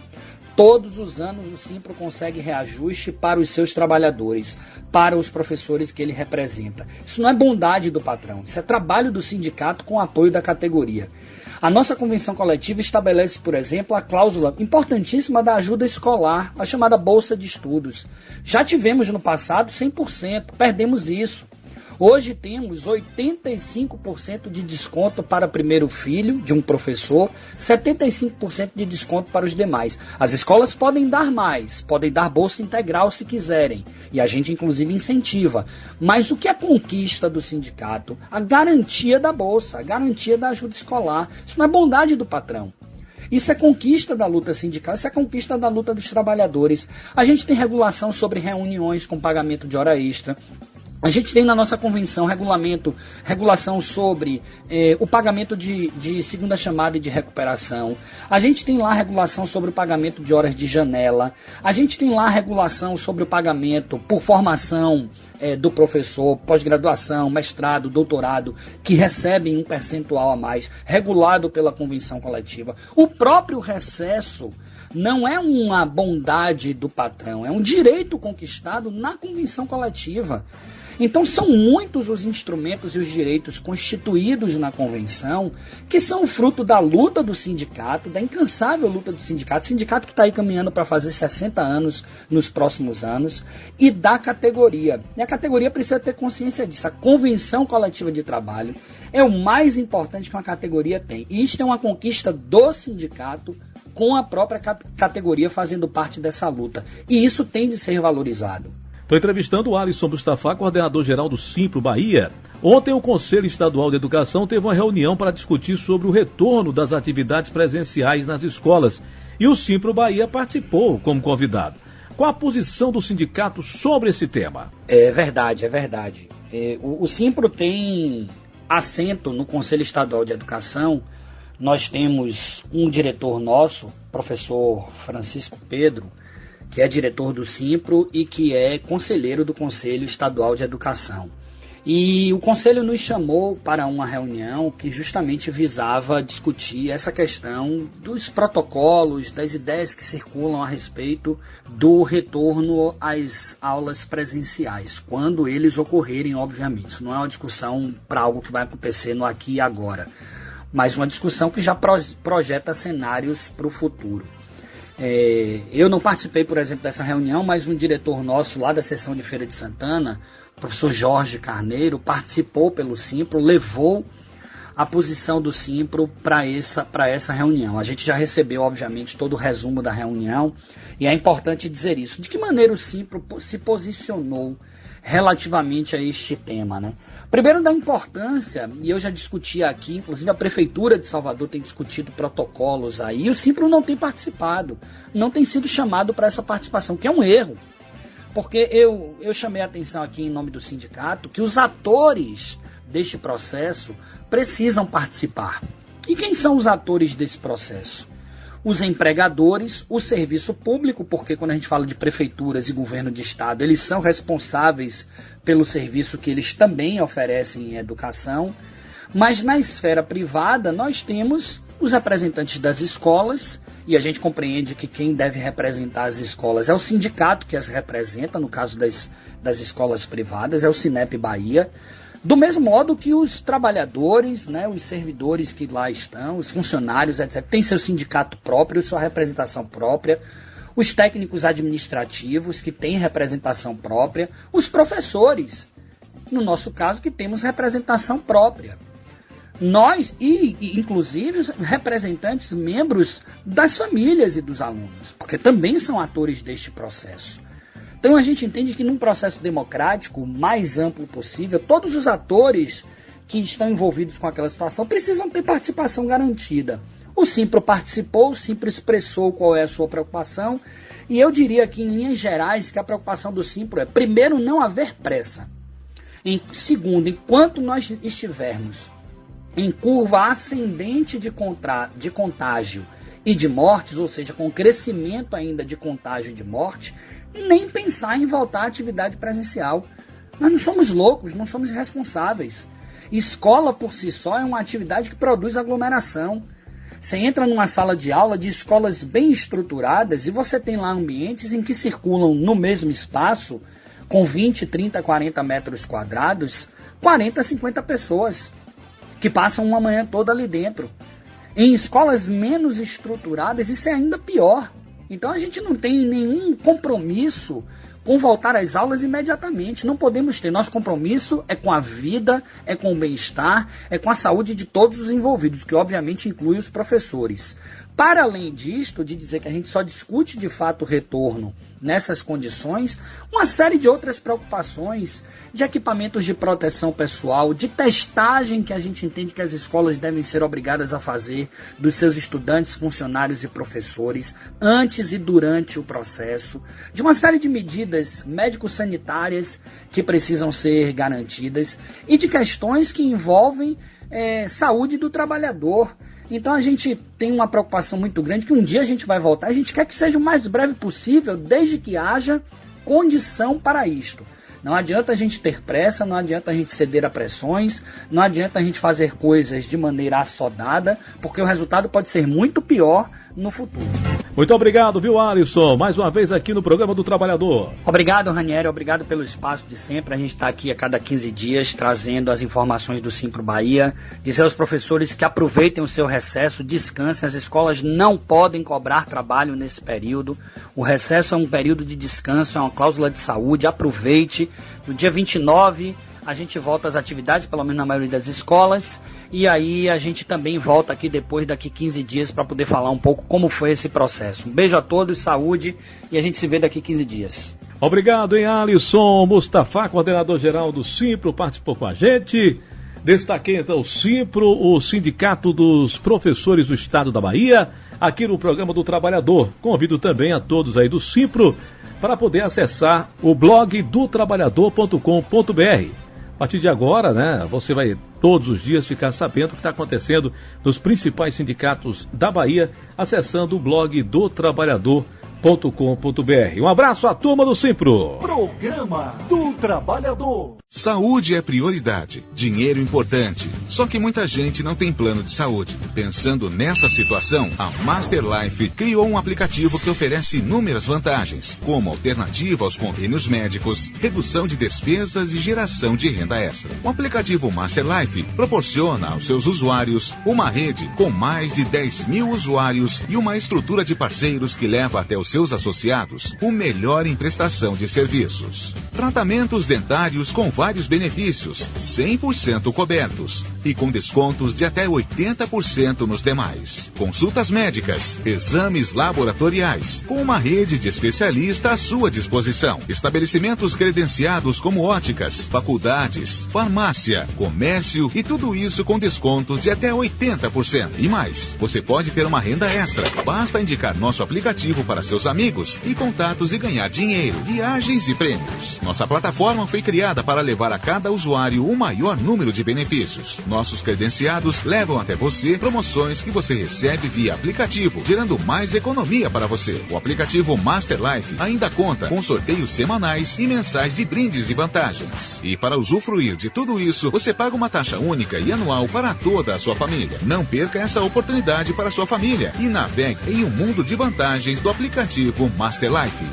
S6: Todos os anos o Simpro consegue reajuste para os seus trabalhadores, para os professores que ele representa. Isso não é bondade do patrão, isso é trabalho do sindicato com apoio da categoria. A nossa convenção coletiva estabelece, por exemplo, a cláusula importantíssima da ajuda escolar, a chamada Bolsa de Estudos. Já tivemos no passado 100%, perdemos isso. Hoje temos 85% de desconto para o primeiro filho de um professor, 75% de desconto para os demais. As escolas podem dar mais, podem dar bolsa integral se quiserem, e a gente inclusive incentiva. Mas o que é conquista do sindicato? A garantia da bolsa, a garantia da ajuda escolar. Isso não é bondade do patrão. Isso é conquista da luta sindical, isso é conquista da luta dos trabalhadores. A gente tem regulação sobre reuniões com pagamento de hora extra. A gente tem na nossa convenção regulação sobre o pagamento de segunda chamada e de recuperação. A gente tem lá regulação sobre o pagamento de horas de janela. A gente tem lá regulação sobre o pagamento por formação do professor, pós-graduação, mestrado, doutorado, que recebem um percentual a mais, regulado pela convenção coletiva. O próprio recesso não é uma bondade do patrão, é um direito conquistado na convenção coletiva. Então são muitos os instrumentos e os direitos constituídos na convenção que são fruto da luta do sindicato, da incansável luta do sindicato que está aí caminhando para fazer 60 anos nos próximos anos, e da categoria. E a categoria precisa ter consciência disso. A convenção coletiva de trabalho é o mais importante que uma categoria tem. E isso é uma conquista do sindicato com a própria categoria fazendo parte dessa luta. E isso tem de ser valorizado.
S1: Estou entrevistando o Alisson Mustafa, coordenador-geral do Simpro Bahia. Ontem o Conselho Estadual de Educação teve uma reunião para discutir sobre o retorno das atividades presenciais nas escolas. E o Simpro Bahia participou como convidado. Qual a posição do sindicato sobre esse tema?
S6: É verdade. O Simpro tem assento no Conselho Estadual de Educação. Nós temos um diretor nosso, professor Francisco Pedro, que é diretor do Simpro e que é conselheiro do Conselho Estadual de Educação. E o Conselho nos chamou para uma reunião que justamente visava discutir essa questão dos protocolos, das ideias que circulam a respeito do retorno às aulas presenciais, quando eles ocorrerem, obviamente. Isso não é uma discussão para algo que vai acontecer no aqui e agora, mas uma discussão que já projeta cenários para o futuro. Eu não participei, por exemplo, dessa reunião, mas um diretor nosso lá da seção de Feira de Santana, o professor Jorge Carneiro, participou pelo Simpro, levou a posição do Simpro para essa reunião. A gente já recebeu, obviamente, todo o resumo da reunião, e é importante dizer isso. De que maneira o Simpro se posicionou relativamente a este tema, né? Primeiro, da importância, e eu já discuti aqui, inclusive a Prefeitura de Salvador tem discutido protocolos aí, e o Simpro não tem participado, não tem sido chamado para essa participação, que é um erro, porque eu chamei a atenção aqui em nome do sindicato que os atores deste processo precisam participar. E quem são os atores desse processo? Os empregadores, o serviço público, porque quando a gente fala de prefeituras e governo de estado, eles são responsáveis pelo serviço que eles também oferecem em educação. Mas na esfera privada, nós temos os representantes das escolas, e a gente compreende que quem deve representar as escolas é o sindicato que as representa, no caso das escolas privadas, é o Sinep Bahia. Do mesmo modo que os trabalhadores, né, os servidores que lá estão, os funcionários, etc., têm seu sindicato próprio, sua representação própria, os técnicos administrativos que têm representação própria, os professores, no nosso caso, que temos representação própria. Nós, inclusive, representantes, membros das famílias e dos alunos, porque também são atores deste processo. Então a gente entende que num processo democrático, o mais amplo possível, todos os atores que estão envolvidos com aquela situação precisam ter participação garantida. O Simpro participou, o Simpro expressou qual é a sua preocupação, e eu diria que em linhas gerais que a preocupação do Simpro é, primeiro, não haver pressa. Segundo, enquanto nós estivermos em curva ascendente de contágio e de mortes, ou seja, com crescimento ainda de contágio e de morte, nem pensar em voltar à atividade presencial. Nós não somos loucos, não somos irresponsáveis. Escola por si só é uma atividade que produz aglomeração. Você entra numa sala de aula de escolas bem estruturadas e você tem lá ambientes em que circulam no mesmo espaço, com 20, 30, 40 metros quadrados, 40, 50 pessoas que passam uma manhã toda ali dentro. Em escolas menos estruturadas, isso é ainda pior. Então a gente não tem nenhum compromisso com voltar às aulas imediatamente. Não podemos ter. Nosso compromisso é com a vida, é com o bem-estar, é com a saúde de todos os envolvidos, que obviamente inclui os professores. Para além disto, de dizer que a gente só discute de fato o retorno nessas condições, uma série de outras preocupações de equipamentos de proteção pessoal, de testagem que a gente entende que as escolas devem ser obrigadas a fazer dos seus estudantes, funcionários e professores antes e durante o processo, de uma série de medidas médico-sanitárias que precisam ser garantidas e de questões que envolvem saúde do trabalhador. Então a gente tem uma preocupação muito grande que um dia a gente vai voltar, a gente quer que seja o mais breve possível, desde que haja condição para isto. Não adianta a gente ter pressa, não adianta a gente ceder a pressões, não adianta a gente fazer coisas de maneira assodada, porque o resultado pode ser muito pior no futuro.
S1: Muito obrigado, viu, Alisson? Mais uma vez aqui no Programa do Trabalhador.
S6: Obrigado, Ranieri, obrigado pelo espaço de sempre. A gente está aqui a cada 15 dias trazendo as informações do Simpro Bahia. Dizer aos professores que aproveitem o seu recesso, descansem. As escolas não podem cobrar trabalho nesse período. O recesso é um período de descanso, é uma cláusula de saúde. Aproveite. No dia 29... a gente volta às atividades, pelo menos na maioria das escolas, e aí a gente também volta aqui daqui 15 dias para poder falar um pouco como foi esse processo. Um beijo a todos, saúde, e a gente se vê daqui 15 dias.
S1: Obrigado, hein, Alisson Mustafa, coordenador-geral do Simpro, participou com a gente. Destaquei então o Simpro, o Sindicato dos Professores do Estado da Bahia, aqui no Programa do Trabalhador. Convido também a todos aí do Simpro para poder acessar o blog do trabalhador.com.br. A partir de agora, né, você vai todos os dias ficar sabendo o que está acontecendo nos principais sindicatos da Bahia, acessando o blog do trabalhador.com.br. Um abraço à turma do Simpro.
S2: Programa do Trabalhador.
S7: Saúde é prioridade, dinheiro importante. Só que muita gente não tem plano de saúde. Pensando nessa situação, a Master Life criou um aplicativo que oferece inúmeras vantagens, como alternativa aos convênios médicos, redução de despesas e geração de renda extra. O aplicativo Master Life proporciona aos seus usuários uma rede com mais de 10 mil usuários e uma estrutura de parceiros que leva até os seus associados o melhor em prestação de serviços. Tratamentos dentários com vários benefícios, 100% cobertos e com descontos de até 80% nos demais. Consultas médicas, exames laboratoriais, com uma rede de especialistas à sua disposição. Estabelecimentos credenciados como óticas, faculdades, farmácia, comércio e tudo isso com descontos de até 80%. E mais, você pode ter uma renda extra. Basta indicar nosso aplicativo para seus amigos e contatos e ganhar dinheiro, viagens e prêmios. Nossa plataforma plataforma foi criada para levar a cada usuário o maior número de benefícios. Nossos credenciados levam até você promoções que você recebe via aplicativo, gerando mais economia para você. O aplicativo Master Life ainda conta com sorteios semanais e mensais de brindes e vantagens. E para usufruir de tudo isso, você paga uma taxa única e anual para toda a sua família. Não perca essa oportunidade para a sua família e navegue em um mundo de vantagens do aplicativo Master Life.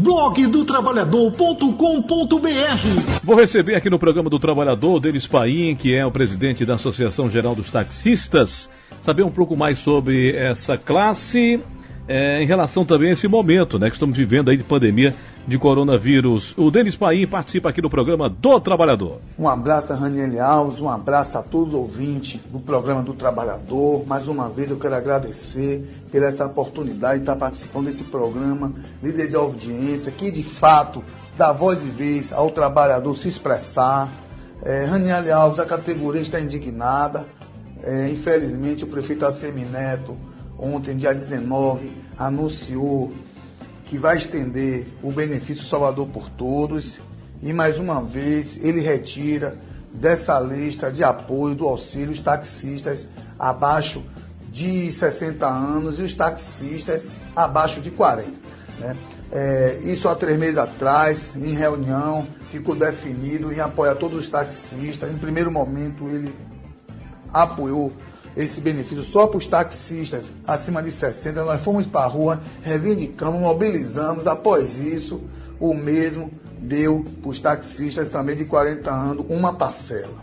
S2: blogdotrabalhador.com.br.
S1: Vou receber aqui no programa do Trabalhador Denis Paim, que é o presidente da Associação Geral dos Taxistas, saber um pouco mais sobre essa classe, em relação também a esse momento, né, que estamos vivendo aí de pandemia de coronavírus. O Denis Paim participa aqui do programa do Trabalhador.
S8: Um abraço a Raniele Alves, um abraço a todos os ouvintes do programa do Trabalhador. Mais uma vez eu quero agradecer por essa oportunidade de estar participando desse programa, líder de audiência, que de fato dá voz e vez ao trabalhador se expressar. Raniele Alves, a categoria está indignada. Infelizmente o prefeito Assemineto, ontem, dia 19, anunciou que vai estender o benefício Salvador por Todos e, mais uma vez, ele retira dessa lista de apoio do auxílio os taxistas abaixo de 60 anos e os taxistas abaixo de 40. Né? Isso há 3 meses atrás, em reunião, ficou definido em apoiar todos os taxistas. Em primeiro momento, ele apoiou esse benefício só para os taxistas acima de 60, nós fomos para a rua, reivindicamos, mobilizamos. Após isso, o mesmo deu para os taxistas também de 40 anos uma parcela.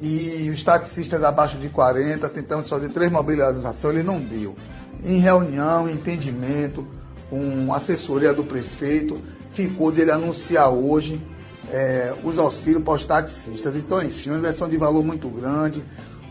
S8: E os taxistas abaixo de 40, tentamos fazer 3 mobilizações, ele não deu. Em reunião, entendimento, com assessoria do prefeito, ficou dele anunciar hoje os auxílios para os taxistas. Então, enfim, uma inversão de valor muito grande.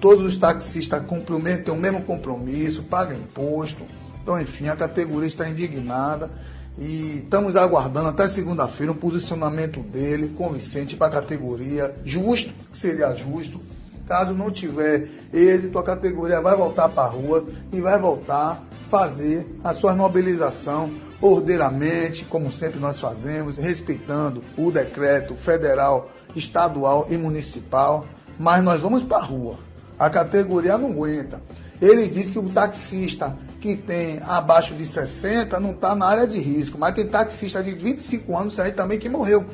S8: Todos os taxistas têm o mesmo compromisso, pagam imposto. Então, enfim, a categoria está indignada e estamos aguardando até segunda-feira um posicionamento dele, convincente para a categoria, justo, que seria justo. Caso não tiver êxito, a categoria vai voltar para a rua e vai voltar a fazer a sua mobilização ordeiramente, como sempre nós fazemos, respeitando o decreto federal, estadual e municipal, mas nós vamos para a rua. A categoria não aguenta. Ele diz que o taxista que tem abaixo de 60 não está na área de risco, mas tem taxista de 25 anos aí também que morreu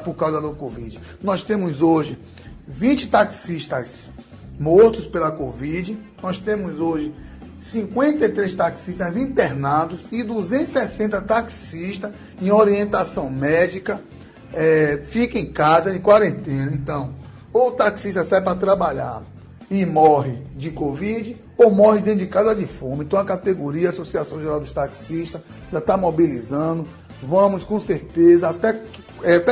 S8: por causa do Covid. Nós temos hoje 20 taxistas mortos pela Covid, nós temos hoje 53 taxistas internados e 260 taxistas em orientação médica, fica em casa em quarentena. Então, ou o taxista sai para trabalhar e morre de Covid, ou morre dentro de casa de fome. Então a categoria, a Associação Geral dos Taxistas, já está mobilizando. Vamos, com certeza, até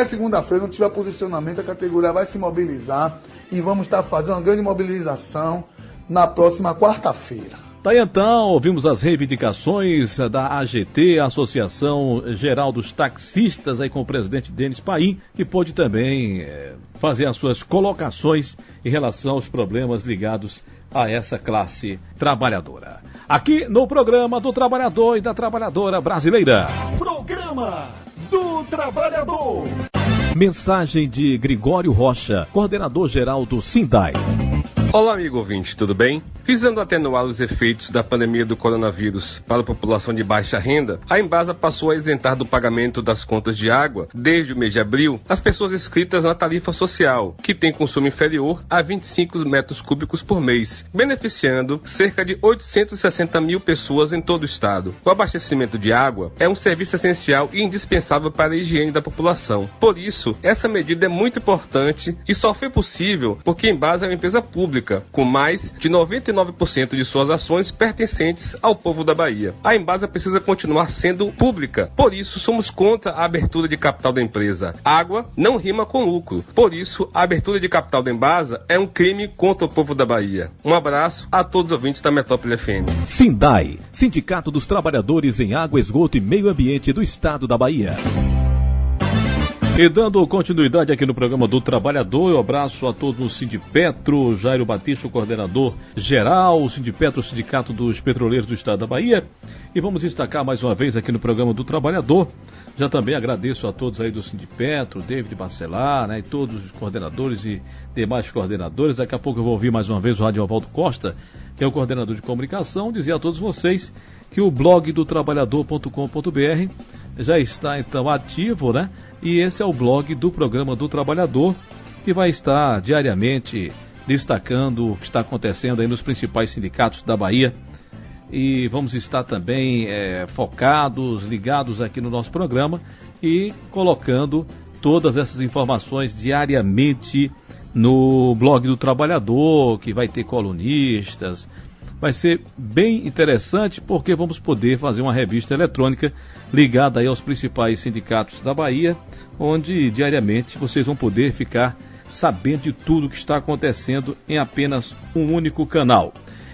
S8: segunda-feira, não tiver posicionamento, a categoria vai se mobilizar e vamos estar fazendo uma grande mobilização na próxima quarta-feira.
S1: Daí então, ouvimos as reivindicações da AGT, Associação Geral dos Taxistas, aí com o presidente Denis Paim, que pôde também fazer as suas colocações em relação aos problemas ligados a essa classe trabalhadora. Aqui no programa do Trabalhador e da Trabalhadora Brasileira.
S2: Programa do Trabalhador.
S1: Mensagem de Gregório Rocha, coordenador-geral do SINDAI.
S9: Olá, amigo ouvinte, tudo bem? Visando atenuar os efeitos da pandemia do coronavírus para a população de baixa renda, a Embasa passou a isentar do pagamento das contas de água, desde o mês de abril, as pessoas inscritas na tarifa social, que tem consumo inferior a 25 metros cúbicos por mês, beneficiando cerca de 860 mil pessoas em todo o estado. O abastecimento de água é um serviço essencial e indispensável para a higiene da população. Por isso, essa medida é muito importante e só foi possível porque a Embasa é uma empresa pública, com mais de 99% de suas ações pertencentes ao povo da Bahia. A Embasa precisa continuar sendo pública, por isso somos contra a abertura de capital da empresa. Água não rima com lucro, por isso a abertura de capital da Embasa é um crime contra o povo da Bahia. Um abraço a todos os ouvintes da Metrópole FM.
S1: SINDAI, Sindicato dos Trabalhadores em Água, Esgoto e Meio Ambiente do Estado da Bahia. E dando continuidade aqui no programa do Trabalhador, eu abraço a todos no Sindipetro, Jairo Batista, o coordenador geral, o Sindipetro, o Sindicato dos Petroleiros do Estado da Bahia. E vamos destacar mais uma vez aqui no programa do Trabalhador. Já também agradeço a todos aí do Sindipetro, David Bacelar, né, e todos os coordenadores e demais coordenadores. Daqui a pouco eu vou ouvir mais uma vez o Radiovaldo Costa, que é o coordenador de comunicação, dizer a todos vocês que o blog do trabalhador.com.br já está então ativo, né? E esse é o blog do programa do Trabalhador, que vai estar diariamente destacando o que está acontecendo aí nos principais sindicatos da Bahia. E vamos estar também focados, ligados aqui no nosso programa e colocando todas essas informações diariamente no blog do Trabalhador, que vai ter colunistas. Vai ser bem interessante porque vamos poder fazer uma revista eletrônica ligada aí aos principais sindicatos da Bahia, onde diariamente vocês vão poder ficar sabendo de tudo que está acontecendo em apenas um único canal.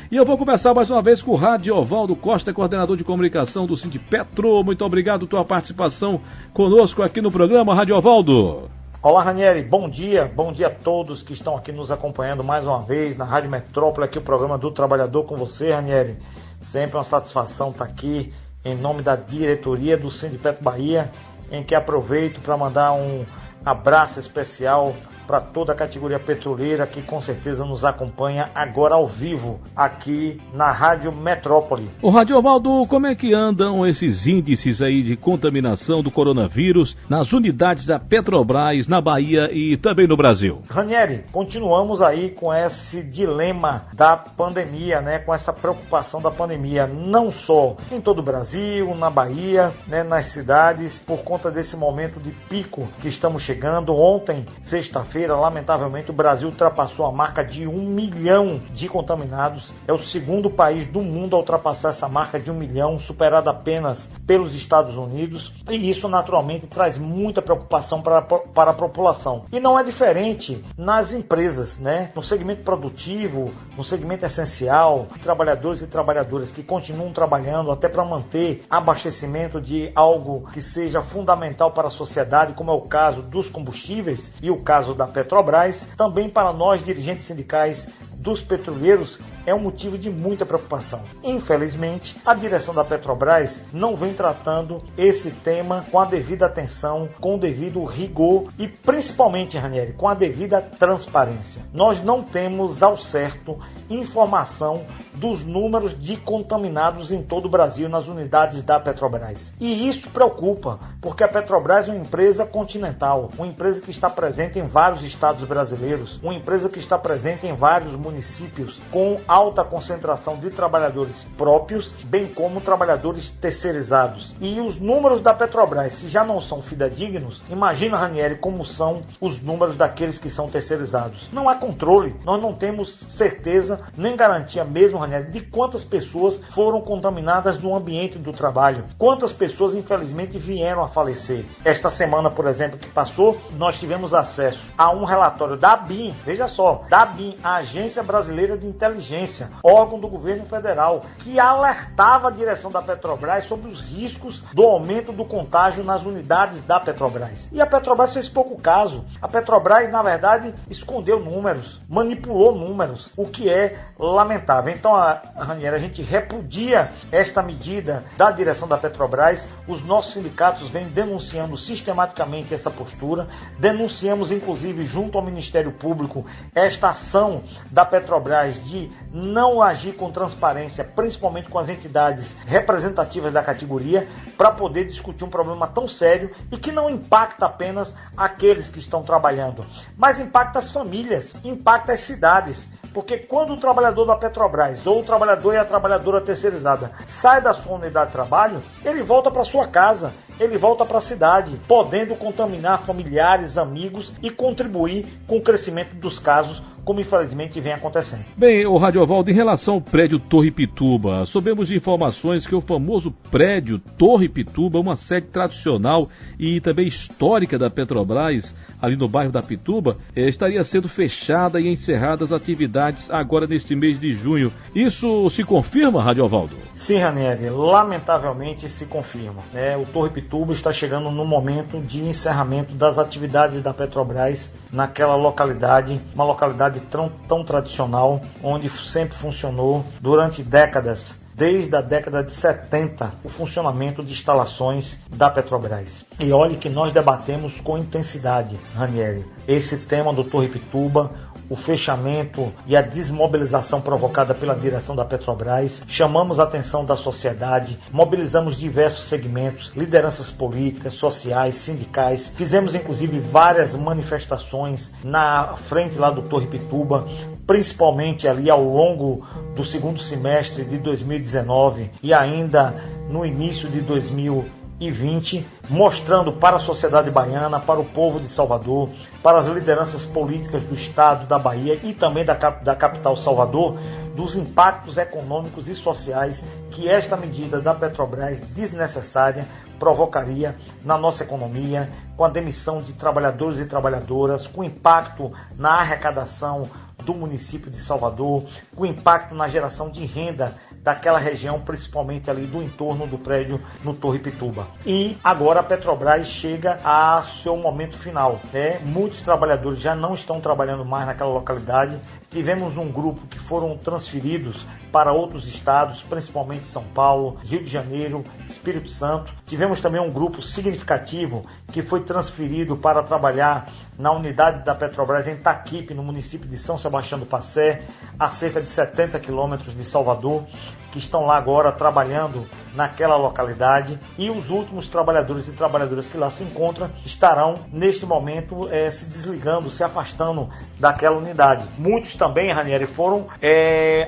S1: E eu vou começar mais uma vez com o Radiovaldo Costa, coordenador de comunicação do Sindipetro. Muito obrigado pela tua participação conosco aqui no programa, Radiovaldo.
S10: Olá, Ranieri, bom dia a todos que estão aqui nos acompanhando mais uma vez na Rádio Metrópole, aqui o programa do Trabalhador com você, Ranieri. Sempre uma satisfação estar aqui em nome da diretoria do Sindipetro Bahia, em que aproveito para mandar um abraço especial para toda a categoria petroleira que com certeza nos acompanha agora ao vivo aqui na Rádio Metrópole.
S1: Ô Radiovaldo, como é que andam esses índices aí de contaminação do coronavírus nas unidades da Petrobras na Bahia e também no Brasil?
S10: Ranieri, continuamos aí com esse dilema da pandemia, né? Com essa preocupação da pandemia, não só em todo o Brasil, na Bahia, né? Nas cidades, por conta desse momento de pico que estamos chegando. Ontem, sexta-feira, lamentavelmente, o Brasil ultrapassou a marca de 1 milhão de contaminados. É o segundo país do mundo a ultrapassar essa marca de 1 milhão, superada apenas pelos Estados Unidos. E isso, naturalmente, traz muita preocupação para a população. E não é diferente nas empresas, né? No segmento produtivo, no segmento essencial, trabalhadores e trabalhadoras que continuam trabalhando até para manter abastecimento de algo que seja fundamental para a sociedade, como é o caso dos combustíveis e o caso da Petrobras. Também para nós, dirigentes sindicais dos petroleiros, é um motivo de muita preocupação. Infelizmente, a direção da Petrobras não vem tratando esse tema com a devida atenção, com o devido rigor e principalmente, Ranieri, com a devida transparência. Nós não temos ao certo informação dos números de contaminados em todo o Brasil nas unidades da Petrobras. E isso preocupa, porque a Petrobras é uma empresa continental, uma empresa que está presente em vários estados brasileiros, uma empresa que está presente em vários municípios com alta concentração de trabalhadores próprios, bem como trabalhadores terceirizados. E os números da Petrobras, se já não são fidedignos, imagina, Ranieri, como são os números daqueles que são terceirizados. Não há controle, nós não temos certeza, nem garantia mesmo, Ranieri, de quantas pessoas foram contaminadas no ambiente do trabalho, quantas pessoas, infelizmente, vieram a falecer. Esta semana, por exemplo, que passou, nós tivemos acesso a um relatório da ABIN, veja só, da ABIN, a Agência Brasileira de Inteligência, órgão do governo federal, que alertava a direção da Petrobras sobre os riscos do aumento do contágio nas unidades da Petrobras. E a Petrobras fez pouco caso. A Petrobras, na verdade, escondeu números, manipulou números, o que é lamentável. Então, Ranieri, a gente repudia esta medida da direção da Petrobras. Os nossos sindicatos vêm denunciando sistematicamente essa postura. Denunciamos, inclusive, junto ao Ministério Público, esta ação da Petrobras de não agir com transparência, principalmente com as entidades representativas da categoria, para poder discutir um problema tão sério e que não impacta apenas aqueles que estão trabalhando, mas impacta as famílias, impacta as cidades. Porque quando o trabalhador da Petrobras ou o trabalhador e a trabalhadora terceirizada sai da sua unidade de trabalho, ele volta para sua casa, ele volta para a cidade, podendo contaminar familiares, amigos e contribuir com o crescimento dos casos como infelizmente vem acontecendo.
S1: Bem, o Radiovaldo, em relação ao prédio Torre Pituba, soubemos de informações que o famoso prédio Torre Pituba, uma sede tradicional e também histórica da Petrobras, ali no bairro da Pituba, estaria sendo fechada e encerradas as atividades agora neste mês de junho. Isso se confirma, Radiovaldo?
S10: Sim, Ranieri, lamentavelmente se confirma. O Torre Pituba está chegando no momento de encerramento das atividades da Petrobras naquela localidade, uma localidade tão tradicional, onde sempre funcionou durante décadas. Desde a década de 70, o funcionamento de instalações da Petrobras. E olhe que nós debatemos com intensidade, Ranieri, esse tema do Torre Pituba, o fechamento e a desmobilização provocada pela direção da Petrobras. Chamamos a atenção da sociedade, mobilizamos diversos segmentos, lideranças políticas, sociais, sindicais. Fizemos inclusive várias manifestações na frente lá do Torre Pituba, principalmente ali ao longo do segundo semestre de 2019 e ainda no início de 2020, mostrando para a sociedade baiana, para o povo de Salvador, para as lideranças políticas do estado da Bahia e também da capital Salvador, dos impactos econômicos e sociais que esta medida da Petrobras desnecessária provocaria na nossa economia, com a demissão de trabalhadores e trabalhadoras, com impacto na arrecadação do município de Salvador, com impacto na geração de renda daquela região, principalmente ali do entorno do prédio no Torre Pituba. E agora a Petrobras chega a seu momento final. Muitos trabalhadores já não estão trabalhando mais naquela localidade. Tivemos um grupo que foram transferidos para outros estados, principalmente São Paulo, Rio de Janeiro, Espírito Santo. Tivemos também um grupo significativo que foi transferido para trabalhar na unidade da Petrobras em Taquipe, no município de São Sebastião do Passé, a cerca de 70 quilômetros de Salvador, que estão lá agora trabalhando naquela localidade, e os últimos trabalhadores e trabalhadoras que lá se encontram estarão neste momento se desligando, se afastando daquela unidade. Muitos também, Ranieri, foram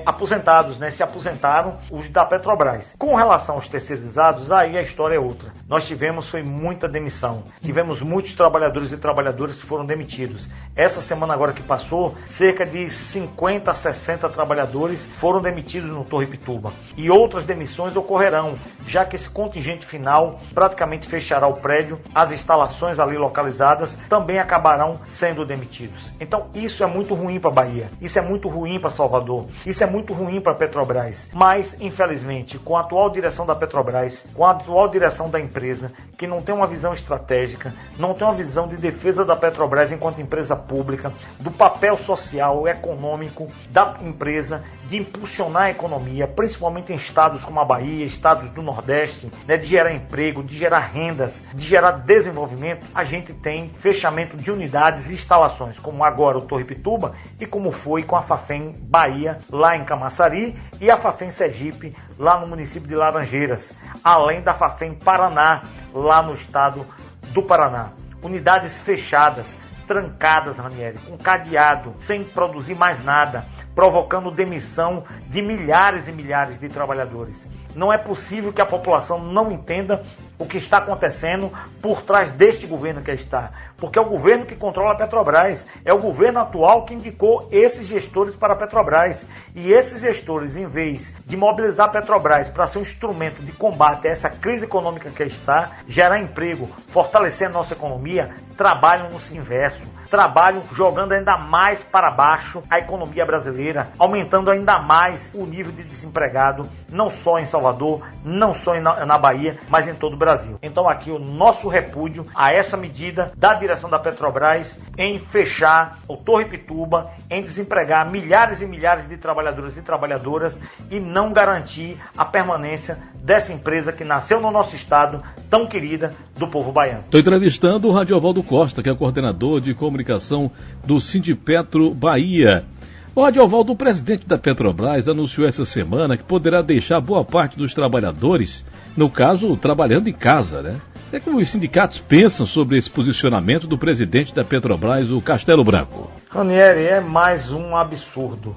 S10: aposentados, se aposentaram os da Petrobras. Com relação aos terceirizados, aí a história é outra. Nós tivemos muita demissão, tivemos muitos trabalhadores e trabalhadoras que foram demitidos. Essa semana agora que passou, cerca de 50 a 60 trabalhadores foram demitidos no Torre Pituba. E outras demissões ocorrerão, já que esse contingente final praticamente fechará o prédio, as instalações ali localizadas também acabarão sendo demitidos. Então isso é muito ruim para a Bahia, isso é muito ruim para Salvador, isso é muito ruim para a Petrobras. Mas, infelizmente, com a atual direção da Petrobras, com a atual direção da empresa, que não tem uma visão estratégica, não tem uma visão de defesa da Petrobras enquanto empresa pública, do papel social, econômico da empresa, de impulsionar a economia, principalmente em estados como a Bahia, estados do Nordeste, de gerar emprego, de gerar rendas, de gerar desenvolvimento, a gente tem fechamento de unidades e instalações, como agora o Torre Pituba e como foi com a Fafem Bahia, lá em Camaçari, e a Fafem Sergipe, lá no município de Laranjeiras, além da Fafem Paraná, lá no estado do Paraná. Unidades fechadas, trancadas, Ranieri, com cadeado, sem produzir mais nada, provocando demissão de milhares e milhares de trabalhadores. Não é possível que a população não entenda o que está acontecendo por trás deste governo que está. Porque é o governo que controla a Petrobras, é o governo atual que indicou esses gestores para a Petrobras. E esses gestores, em vez de mobilizar a Petrobras para ser um instrumento de combate a essa crise econômica que está, gerar emprego, fortalecer a nossa economia, trabalham no inverso. Trabalham jogando ainda mais para baixo a economia brasileira, aumentando ainda mais o nível de desempregado, não só em Salvador, não só na Bahia, mas em todo o Brasil. Então aqui o nosso repúdio a essa medida da direção da Petrobras em fechar o Torre Pituba, em desempregar milhares e milhares de trabalhadores e trabalhadoras e não garantir a permanência dessa empresa que nasceu no nosso estado, tão querida do povo baiano.
S1: Estou entrevistando o Radiovaldo Costa, que é coordenador de comunicação do Sindipetro Bahia. O Radiovaldo, o presidente da Petrobras, anunciou essa semana que poderá deixar boa parte dos trabalhadores, no caso, trabalhando em casa, né? É que os sindicatos pensam sobre esse posicionamento do presidente da Petrobras, o Castelo Branco.
S10: Ranieri, é mais um absurdo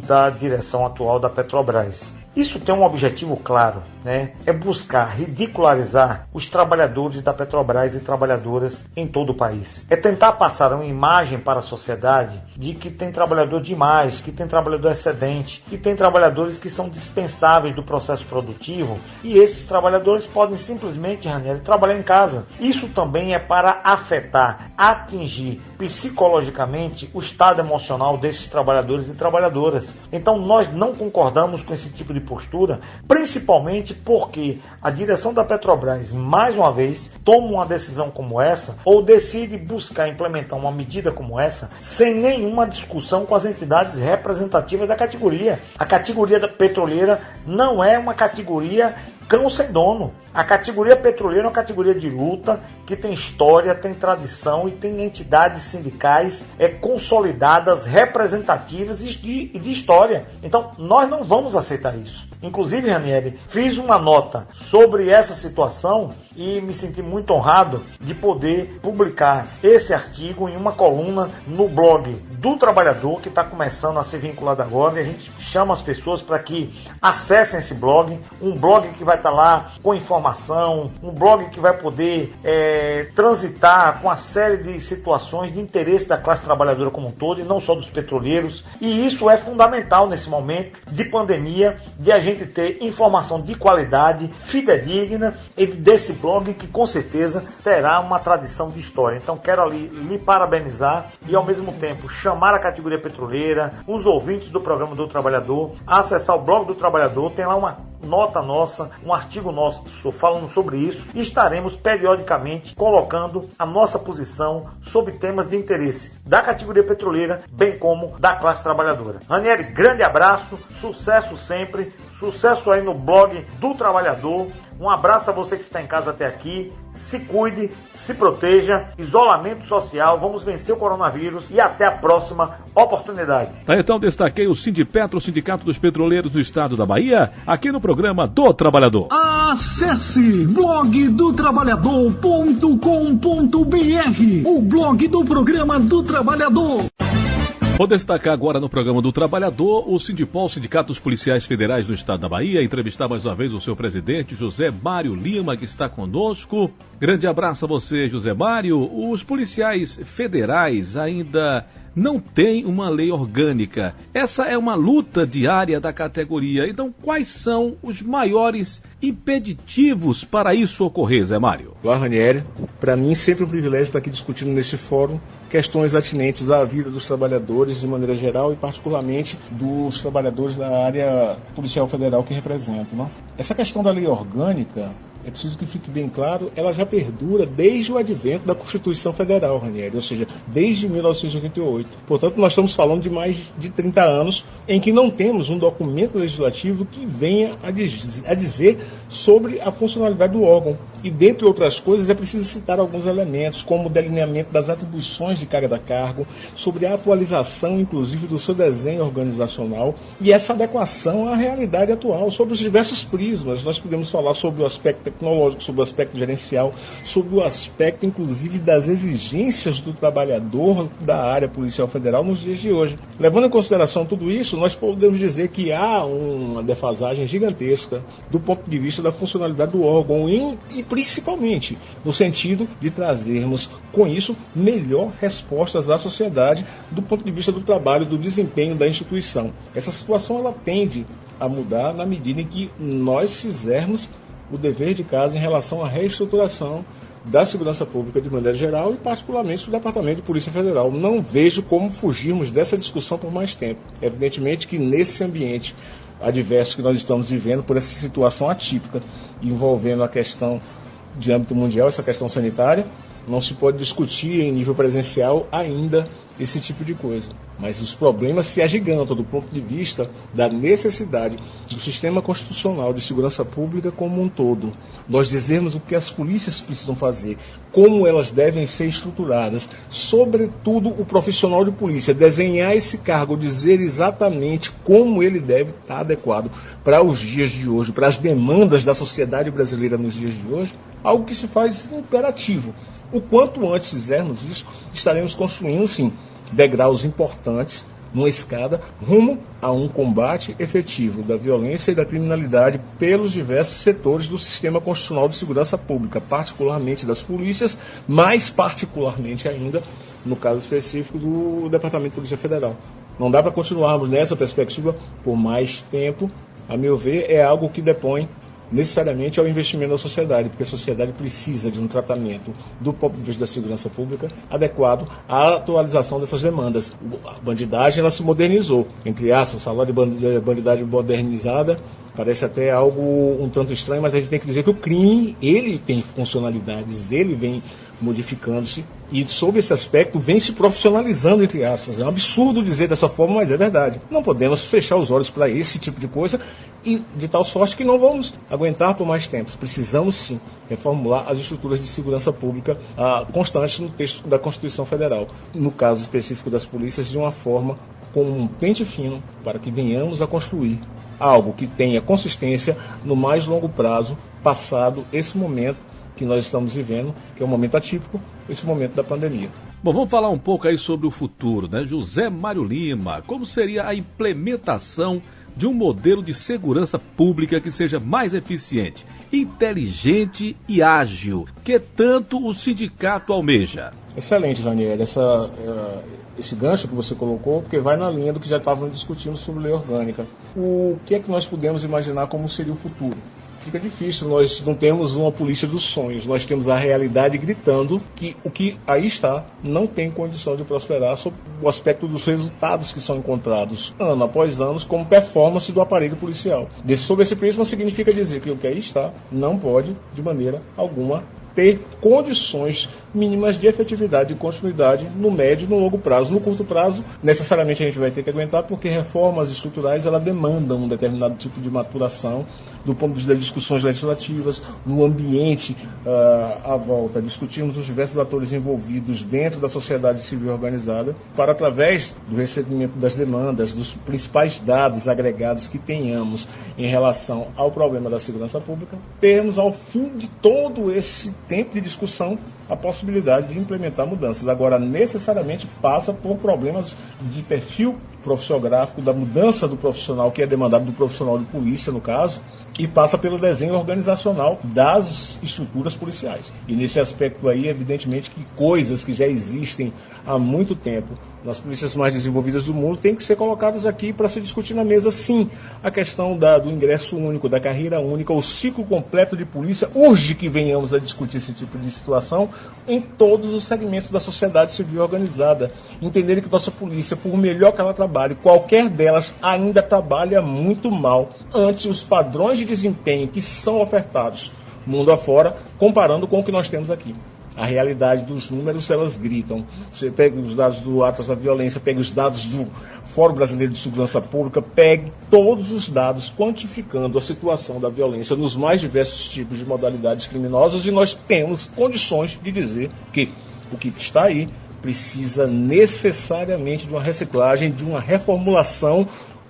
S10: da direção atual da Petrobras. Isso tem um objetivo claro, né? É buscar ridicularizar os trabalhadores da Petrobras e trabalhadoras em todo o país. É tentar passar uma imagem para a sociedade de que tem trabalhador demais, que tem trabalhador excedente, que tem trabalhadores que são dispensáveis do processo produtivo, e esses trabalhadores podem simplesmente, Ranieri, trabalhar em casa. Isso também é para afetar, atingir psicologicamente o estado emocional desses trabalhadores e trabalhadoras. Então nós não concordamos com esse tipo de postura, principalmente porque a direção da Petrobras, mais uma vez, toma uma decisão como essa, ou decide buscar implementar uma medida como essa, sem nenhuma discussão com as entidades representativas da categoria. A categoria da petroleira não é uma categoria cão sem dono. A categoria petroleira é uma categoria de luta que tem história, tem tradição e tem entidades sindicais consolidadas, representativas e de história. Então, nós não vamos aceitar isso. Inclusive, Ranieri, fiz uma nota sobre essa situação e me senti muito honrado de poder publicar esse artigo em uma coluna no blog do Trabalhador, que está começando a ser vinculado agora, e a gente chama as pessoas para que acessem esse blog, um blog que vai estar lá com informação, um blog que vai poder transitar com uma série de situações de interesse da classe trabalhadora como um todo, e não só dos petroleiros, e isso é fundamental nesse momento de pandemia, de a gente ter informação de qualidade, fidedigna, e desse blog que com certeza terá uma tradição de história. Então quero ali lhe parabenizar e ao mesmo tempo chamar a categoria petroleira, os ouvintes do programa do Trabalhador, a acessar o blog do Trabalhador. Tem lá uma nota nossa, um artigo nosso falando sobre isso, e estaremos periodicamente colocando a nossa posição sobre temas de interesse da categoria petroleira, bem como da classe trabalhadora. Ranieri, grande abraço, sucesso sempre, sucesso aí no blog do Trabalhador. Um abraço a você que está em casa até aqui. Se cuide, se proteja, isolamento social, vamos vencer o coronavírus e até a próxima oportunidade.
S1: Então destaquei o Sindipetro, o Sindicato dos Petroleiros do Estado da Bahia, aqui no programa do Trabalhador.
S2: Acesse blogdotrabalhador.com.br, o blog do programa do Trabalhador.
S1: Vou destacar agora no programa do Trabalhador o Sindipol, Sindicato dos Policiais Federais do Estado da Bahia, entrevistar mais uma vez o seu presidente, José Mário Lima, que está conosco. Grande abraço a você, José Mário. Os policiais federais ainda não têm uma lei orgânica. Essa é uma luta diária da categoria. Então, quais são os maiores impeditivos para isso ocorrer, Zé Mário?
S11: Olá, Ranieri. Para mim, sempre um privilégio estar aqui discutindo nesse fórum questões atinentes à vida dos trabalhadores de maneira geral e particularmente dos trabalhadores da área policial federal que represento, né? Essa questão da lei orgânica, é preciso que fique bem claro, ela já perdura desde o advento da Constituição Federal, Ranieri, ou seja, desde 1988. Portanto, nós estamos falando de mais de 30 anos em que não temos um documento legislativo que venha a dizer sobre a funcionalidade do órgão. E, dentre outras coisas, é preciso citar alguns elementos, como o delineamento das atribuições de cada cargo, sobre a atualização, inclusive, do seu desenho organizacional e essa adequação à realidade atual, sobre os diversos prismas. Nós podemos falar sobre o aspecto tecnológico, sobre o aspecto gerencial, sobre o aspecto, inclusive, das exigências do trabalhador da área policial federal nos dias de hoje. Levando em consideração tudo isso, nós podemos dizer que há uma defasagem gigantesca do ponto de vista da funcionalidade do órgão e principalmente no sentido de trazermos, com isso, melhor respostas à sociedade do ponto de vista do trabalho, do desempenho da instituição. Essa situação ela tende a mudar na medida em que nós fizermos o dever de casa em relação à reestruturação da segurança pública de maneira geral e particularmente do Departamento de Polícia Federal. Não vejo como fugirmos dessa discussão por mais tempo. Evidentemente que nesse ambiente adverso que nós estamos vivendo, por essa situação atípica envolvendo a questão de âmbito mundial, essa questão sanitária, não se pode discutir em nível presencial ainda esse tipo de coisa. Mas os problemas se agigantam do ponto de vista da necessidade do sistema constitucional de segurança pública como um todo. Nós dizemos o que as polícias precisam fazer, como elas devem ser estruturadas, sobretudo o profissional de polícia, desenhar esse cargo, dizer exatamente como ele deve estar adequado para os dias de hoje, para as demandas da sociedade brasileira nos dias de hoje, algo que se faz imperativo. O quanto antes fizermos isso, estaremos construindo, sim, degraus importantes numa escada rumo a um combate efetivo da violência e da criminalidade pelos diversos setores do sistema constitucional de segurança pública, particularmente das polícias, mais particularmente ainda no caso específico do Departamento de Polícia Federal. Não dá para continuarmos nessa perspectiva por mais tempo. A meu ver, é algo que depõe necessariamente ao investimento da sociedade, porque a sociedade precisa de um tratamento do ponto de vista da segurança pública adequado à atualização dessas demandas. A bandidagem ela se modernizou, entre aspas, falar de bandidagem modernizada parece até algo um tanto estranho, mas a gente tem que dizer que o crime, ele tem funcionalidades, ele vem modificando-se e, sob esse aspecto, vem se profissionalizando, entre aspas. É um absurdo dizer dessa forma, mas é verdade. Não podemos fechar os olhos para esse tipo de coisa e de tal sorte que não vamos aguentar por mais tempo. Precisamos, sim, reformular as estruturas de segurança pública constantes no texto da Constituição Federal. No caso específico das polícias, de uma forma com um pente fino, para que venhamos a construir algo que tenha consistência no mais longo prazo, passado esse momento que nós estamos vivendo, que é um momento atípico, esse momento da pandemia.
S1: Bom, vamos falar um pouco aí sobre o futuro, né? José Mário Lima, como seria a implementação de um modelo de segurança pública que seja mais eficiente, inteligente e ágil, que tanto o sindicato almeja?
S11: Excelente, Ranieri, esse gancho que você colocou, porque vai na linha do que já estávamos discutindo sobre lei orgânica. O que é que nós podemos imaginar como seria o futuro? Fica difícil, nós não temos uma polícia dos sonhos, nós temos a realidade gritando que o que aí está não tem condição de prosperar sob o aspecto dos resultados que são encontrados ano após ano como performance do aparelho policial. Sob esse prisma significa dizer que o que aí está não pode, de maneira alguma, ter condições mínimas de efetividade e continuidade no médio e no longo prazo. No curto prazo, necessariamente a gente vai ter que aguentar, porque reformas estruturais ela demandam um determinado tipo de maturação do ponto de vista das discussões legislativas, no ambiente à volta. Discutirmos os diversos atores envolvidos dentro da sociedade civil organizada, para, através do recebimento das demandas, dos principais dados agregados que tenhamos em relação ao problema da segurança pública, termos, ao fim de todo esse tempo de discussão, a possibilidade de implementar mudanças. Agora, necessariamente passa por problemas de perfil profissiográfico, da mudança do profissional que é demandado do profissional de polícia, no caso, e passa pelo desenho organizacional das estruturas policiais. E nesse aspecto aí, evidentemente, que coisas que já existem há muito tempo nas polícias mais desenvolvidas do mundo têm que ser colocadas aqui para se discutir na mesa, sim. A questão do ingresso único, da carreira única, o ciclo completo de polícia, urge que venhamos a discutir esse tipo de situação em todos os segmentos da sociedade civil organizada. Entenderem que nossa polícia, por melhor que ela trabalhe, qualquer delas ainda trabalha muito mal ante os padrões de desempenho que são ofertados mundo afora, comparando com o que nós temos aqui. A realidade dos números, elas gritam. Você pega os dados do Atlas da Violência, pega os dados do Fórum Brasileiro de Segurança Pública, pegue todos os dados quantificando a situação da violência nos mais diversos tipos de modalidades criminosas, e nós temos condições de dizer que o que está aí precisa necessariamente de uma reciclagem, de uma reformulação,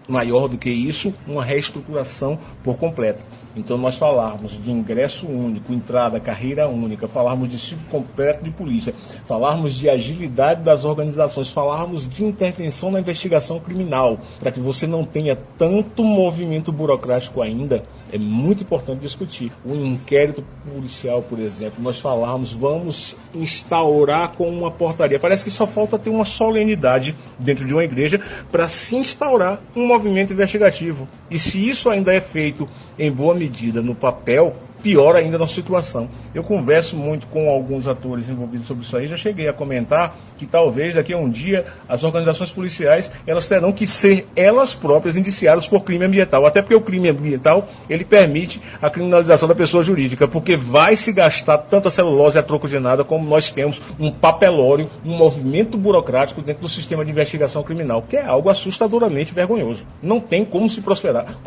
S11: maior do que isso, uma reestruturação por completo. Então, nós falarmos de ingresso único, entrada, carreira única, falarmos de ciclo completo de polícia, falarmos de agilidade das organizações, falarmos de intervenção na investigação criminal, para que você não tenha tanto movimento burocrático ainda, é muito importante discutir. O inquérito policial, por exemplo, nós falarmos, vamos instaurar com uma portaria. Parece que só falta ter uma solenidade dentro de uma igreja para se instaurar um movimento investigativo. E se isso ainda é feito em boa medida no papel, pior ainda na situação. Eu converso muito com alguns atores envolvidos sobre isso aí, já cheguei a comentar que talvez daqui a um dia as organizações policiais elas terão que ser elas próprias indiciadas por crime ambiental, até porque o crime ambiental ele permite a criminalização da pessoa jurídica, porque vai se gastar tanto a celulose e a troco de nada como nós temos um papelório, um movimento burocrático dentro do sistema de investigação criminal, que é algo assustadoramente vergonhoso. Não tem como prosperar,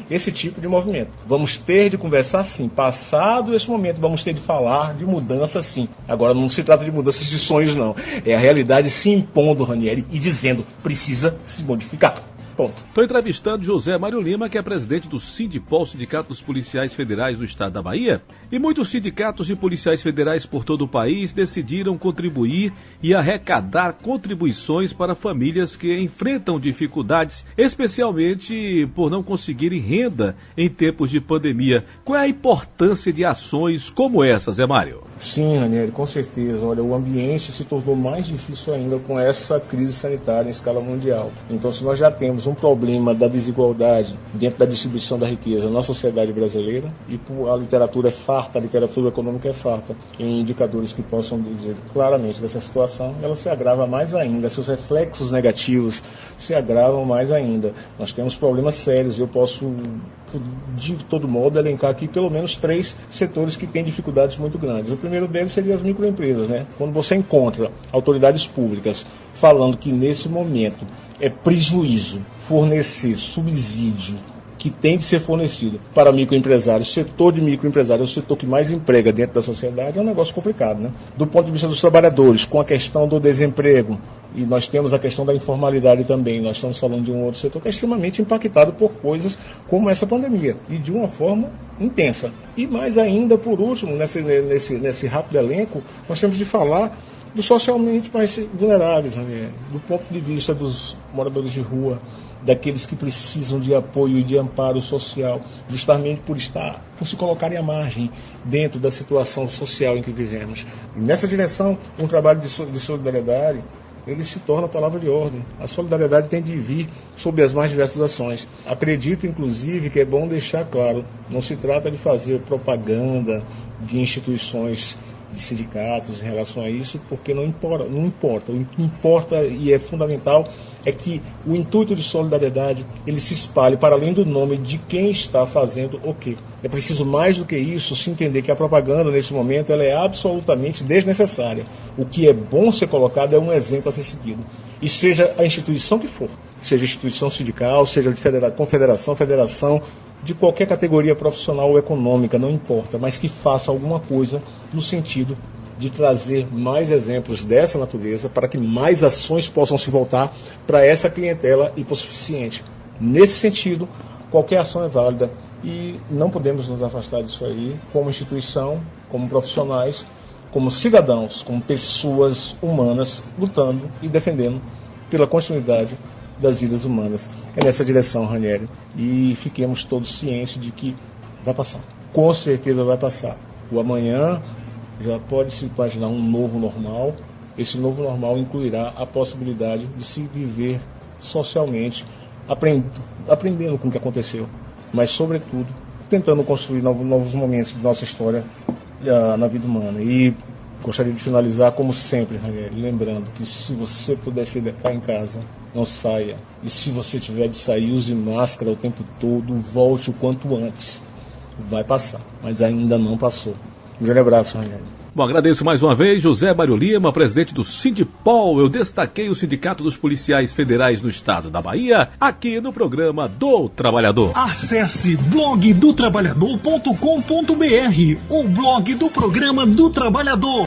S11: esse tipo de movimento. Vamos ter de conversar sim, passado esse momento vamos ter de falar de mudança sim. Agora não se trata de mudanças de sonhos não, é a realidade se impondo, Ranieri, e dizendo, precisa se modificar. Ponto.
S1: Estou entrevistando José Mário Lima, que é presidente do Sindipol, Sindicato dos Policiais Federais do Estado da Bahia. E muitos sindicatos de policiais federais por todo o país decidiram contribuir e arrecadar contribuições para famílias que enfrentam dificuldades, especialmente por não conseguirem renda em tempos de pandemia. Qual é a importância de ações como essa, Zé Mário?
S11: Sim, Ranieri, com certeza. Olha, o ambiente se tornou mais difícil ainda com essa crise sanitária em escala mundial. Então, se nós já temos um problema da desigualdade dentro da distribuição da riqueza na sociedade brasileira, e a literatura é farta, a literatura econômica é farta, em indicadores que possam dizer claramente dessa situação, ela se agrava mais ainda, seus reflexos negativos se agravam mais ainda. Nós temos problemas sérios, eu posso, de todo modo, elencar aqui pelo menos 3 setores que têm dificuldades muito grandes. O primeiro deles seria as microempresas, né? Quando você encontra autoridades públicas falando que nesse momento é prejuízo fornecer subsídio que tem de ser fornecido para microempresários, o setor de microempresários é o setor que mais emprega dentro da sociedade, é um negócio complicado, né? Do ponto de vista dos trabalhadores, com a questão do desemprego, e nós temos a questão da informalidade também, nós estamos falando de um outro setor que é extremamente impactado por coisas como essa pandemia, e de uma forma intensa. E mais ainda, por último, nesse rápido elenco, nós temos de falar dos socialmente mais vulneráveis, né? Do ponto de vista dos moradores de rua, daqueles que precisam de apoio e de amparo social, justamente por se colocarem à margem dentro da situação social em que vivemos. E nessa direção, um trabalho de solidariedade, ele se torna a palavra de ordem. A solidariedade tem de vir sobre as mais diversas ações. Acredito, inclusive, que é bom deixar claro, não se trata de fazer propaganda de instituições, de sindicatos em relação a isso, porque não importa. O que importa e é fundamental é que o intuito de solidariedade ele se espalhe para além do nome de quem está fazendo o quê. É preciso mais do que isso se entender que a propaganda nesse momento ela é absolutamente desnecessária. O que é bom ser colocado é um exemplo a ser seguido. E seja a instituição que for, seja instituição sindical, seja de confederação, federação, de qualquer categoria profissional ou econômica, não importa, mas que faça alguma coisa no sentido de trazer mais exemplos dessa natureza para que mais ações possam se voltar para essa clientela hipossuficiente. Nesse sentido, qualquer ação é válida e não podemos nos afastar disso aí como instituição, como profissionais, como cidadãos, como pessoas humanas lutando e defendendo pela continuidade das vidas humanas. É nessa direção, Ranieri, e fiquemos todos cientes de que vai passar. Com certeza vai passar. O amanhã já pode se imaginar um novo normal. Esse novo normal incluirá a possibilidade de se viver socialmente, aprendendo com o que aconteceu, mas, sobretudo, tentando construir novos momentos de nossa história na vida humana. E gostaria de finalizar, como sempre, Ranieri, lembrando que se você puder ficar em casa, não saia. E se você tiver de sair, use máscara o tempo todo, volte o quanto antes. Vai passar, mas ainda não passou. Um grande abraço, Ranieri.
S1: Bom, agradeço mais uma vez José Mário Lima, presidente do Sindipol. Eu destaquei o Sindicato dos Policiais Federais no Estado da Bahia, aqui no programa do Trabalhador.
S2: Acesse blogdotrabalhador.com.br, o blog do programa do Trabalhador.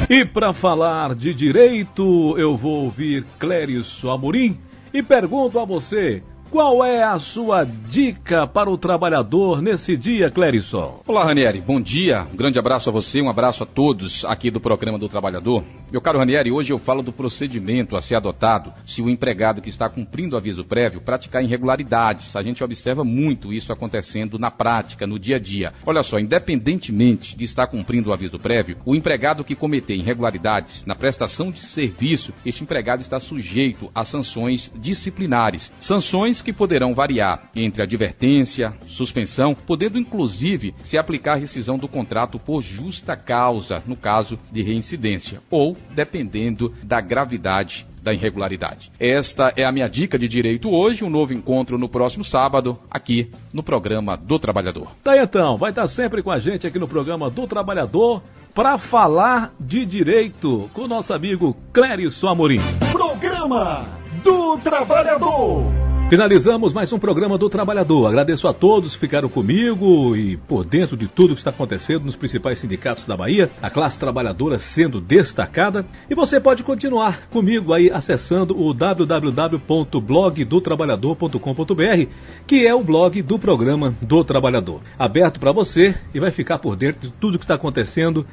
S1: E para falar de direito, eu vou ouvir Clérison Amorim e pergunto a você, qual é a sua dica para o trabalhador nesse dia, Clérison?
S12: Olá, Ranieri. Bom dia. Um grande abraço a você, um abraço a todos aqui do programa do Trabalhador. Meu caro Ranieri, hoje eu falo do procedimento a ser adotado se o empregado que está cumprindo o aviso prévio praticar irregularidades. A gente observa muito isso acontecendo na prática, no dia a dia. Olha só, independentemente de estar cumprindo o aviso prévio, o empregado que cometer irregularidades na prestação de serviço, este empregado está sujeito a sanções disciplinares. Sanções que poderão variar entre advertência, suspensão, podendo inclusive se aplicar a rescisão do contrato por justa causa, no caso de reincidência, ou dependendo da gravidade da irregularidade. Esta é a minha dica de direito hoje, um novo encontro no próximo sábado, aqui no programa do Trabalhador.
S1: Tá então, vai estar sempre com a gente aqui no programa do Trabalhador para falar de direito com o nosso amigo Clérison Amorim.
S2: Programa do Trabalhador.
S1: Finalizamos mais um programa do Trabalhador. Agradeço a todos que ficaram comigo e por dentro de tudo que está acontecendo nos principais sindicatos da Bahia, a classe trabalhadora sendo destacada. E você pode continuar comigo aí acessando o www.blogdotrabalhador.com.br, que é o blog do programa do Trabalhador. Aberto para você e vai ficar por dentro de tudo que está acontecendo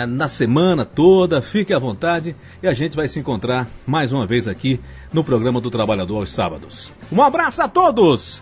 S1: na semana toda. Fique à vontade e a gente vai se encontrar mais uma vez aqui no programa do Trabalhador aos sábados. Um abraço a todos!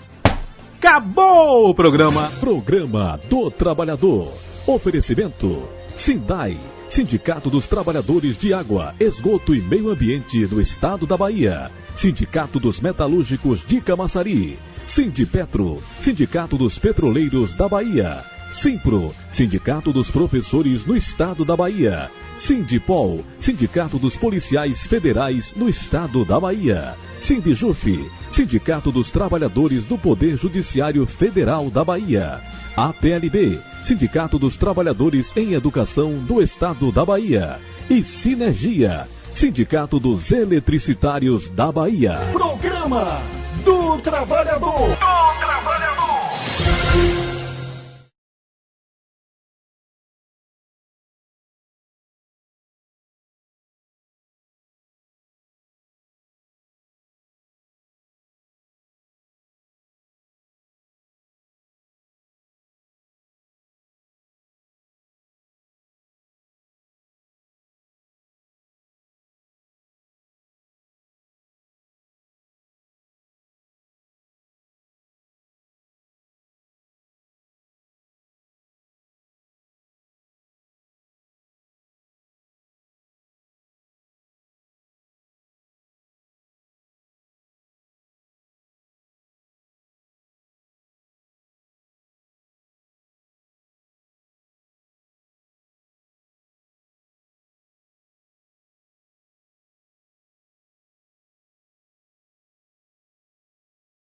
S1: Acabou o programa. Programa do Trabalhador. Oferecimento Sindai, Sindicato dos Trabalhadores de Água, Esgoto e Meio Ambiente do Estado da Bahia. Sindicato dos Metalúrgicos de Camaçari. Sindipetro, Sindicato dos Petroleiros da Bahia. Simpro, Sindicato dos Professores no Estado da Bahia. Sindipol, Sindicato dos Policiais Federais no Estado da Bahia. Sindijuf, Sindicato dos Trabalhadores do Poder Judiciário Federal da Bahia. APLB, Sindicato dos Trabalhadores em Educação do Estado da Bahia. E Sinergia, Sindicato dos Eletricitários da Bahia.
S2: Programa do Trabalhador.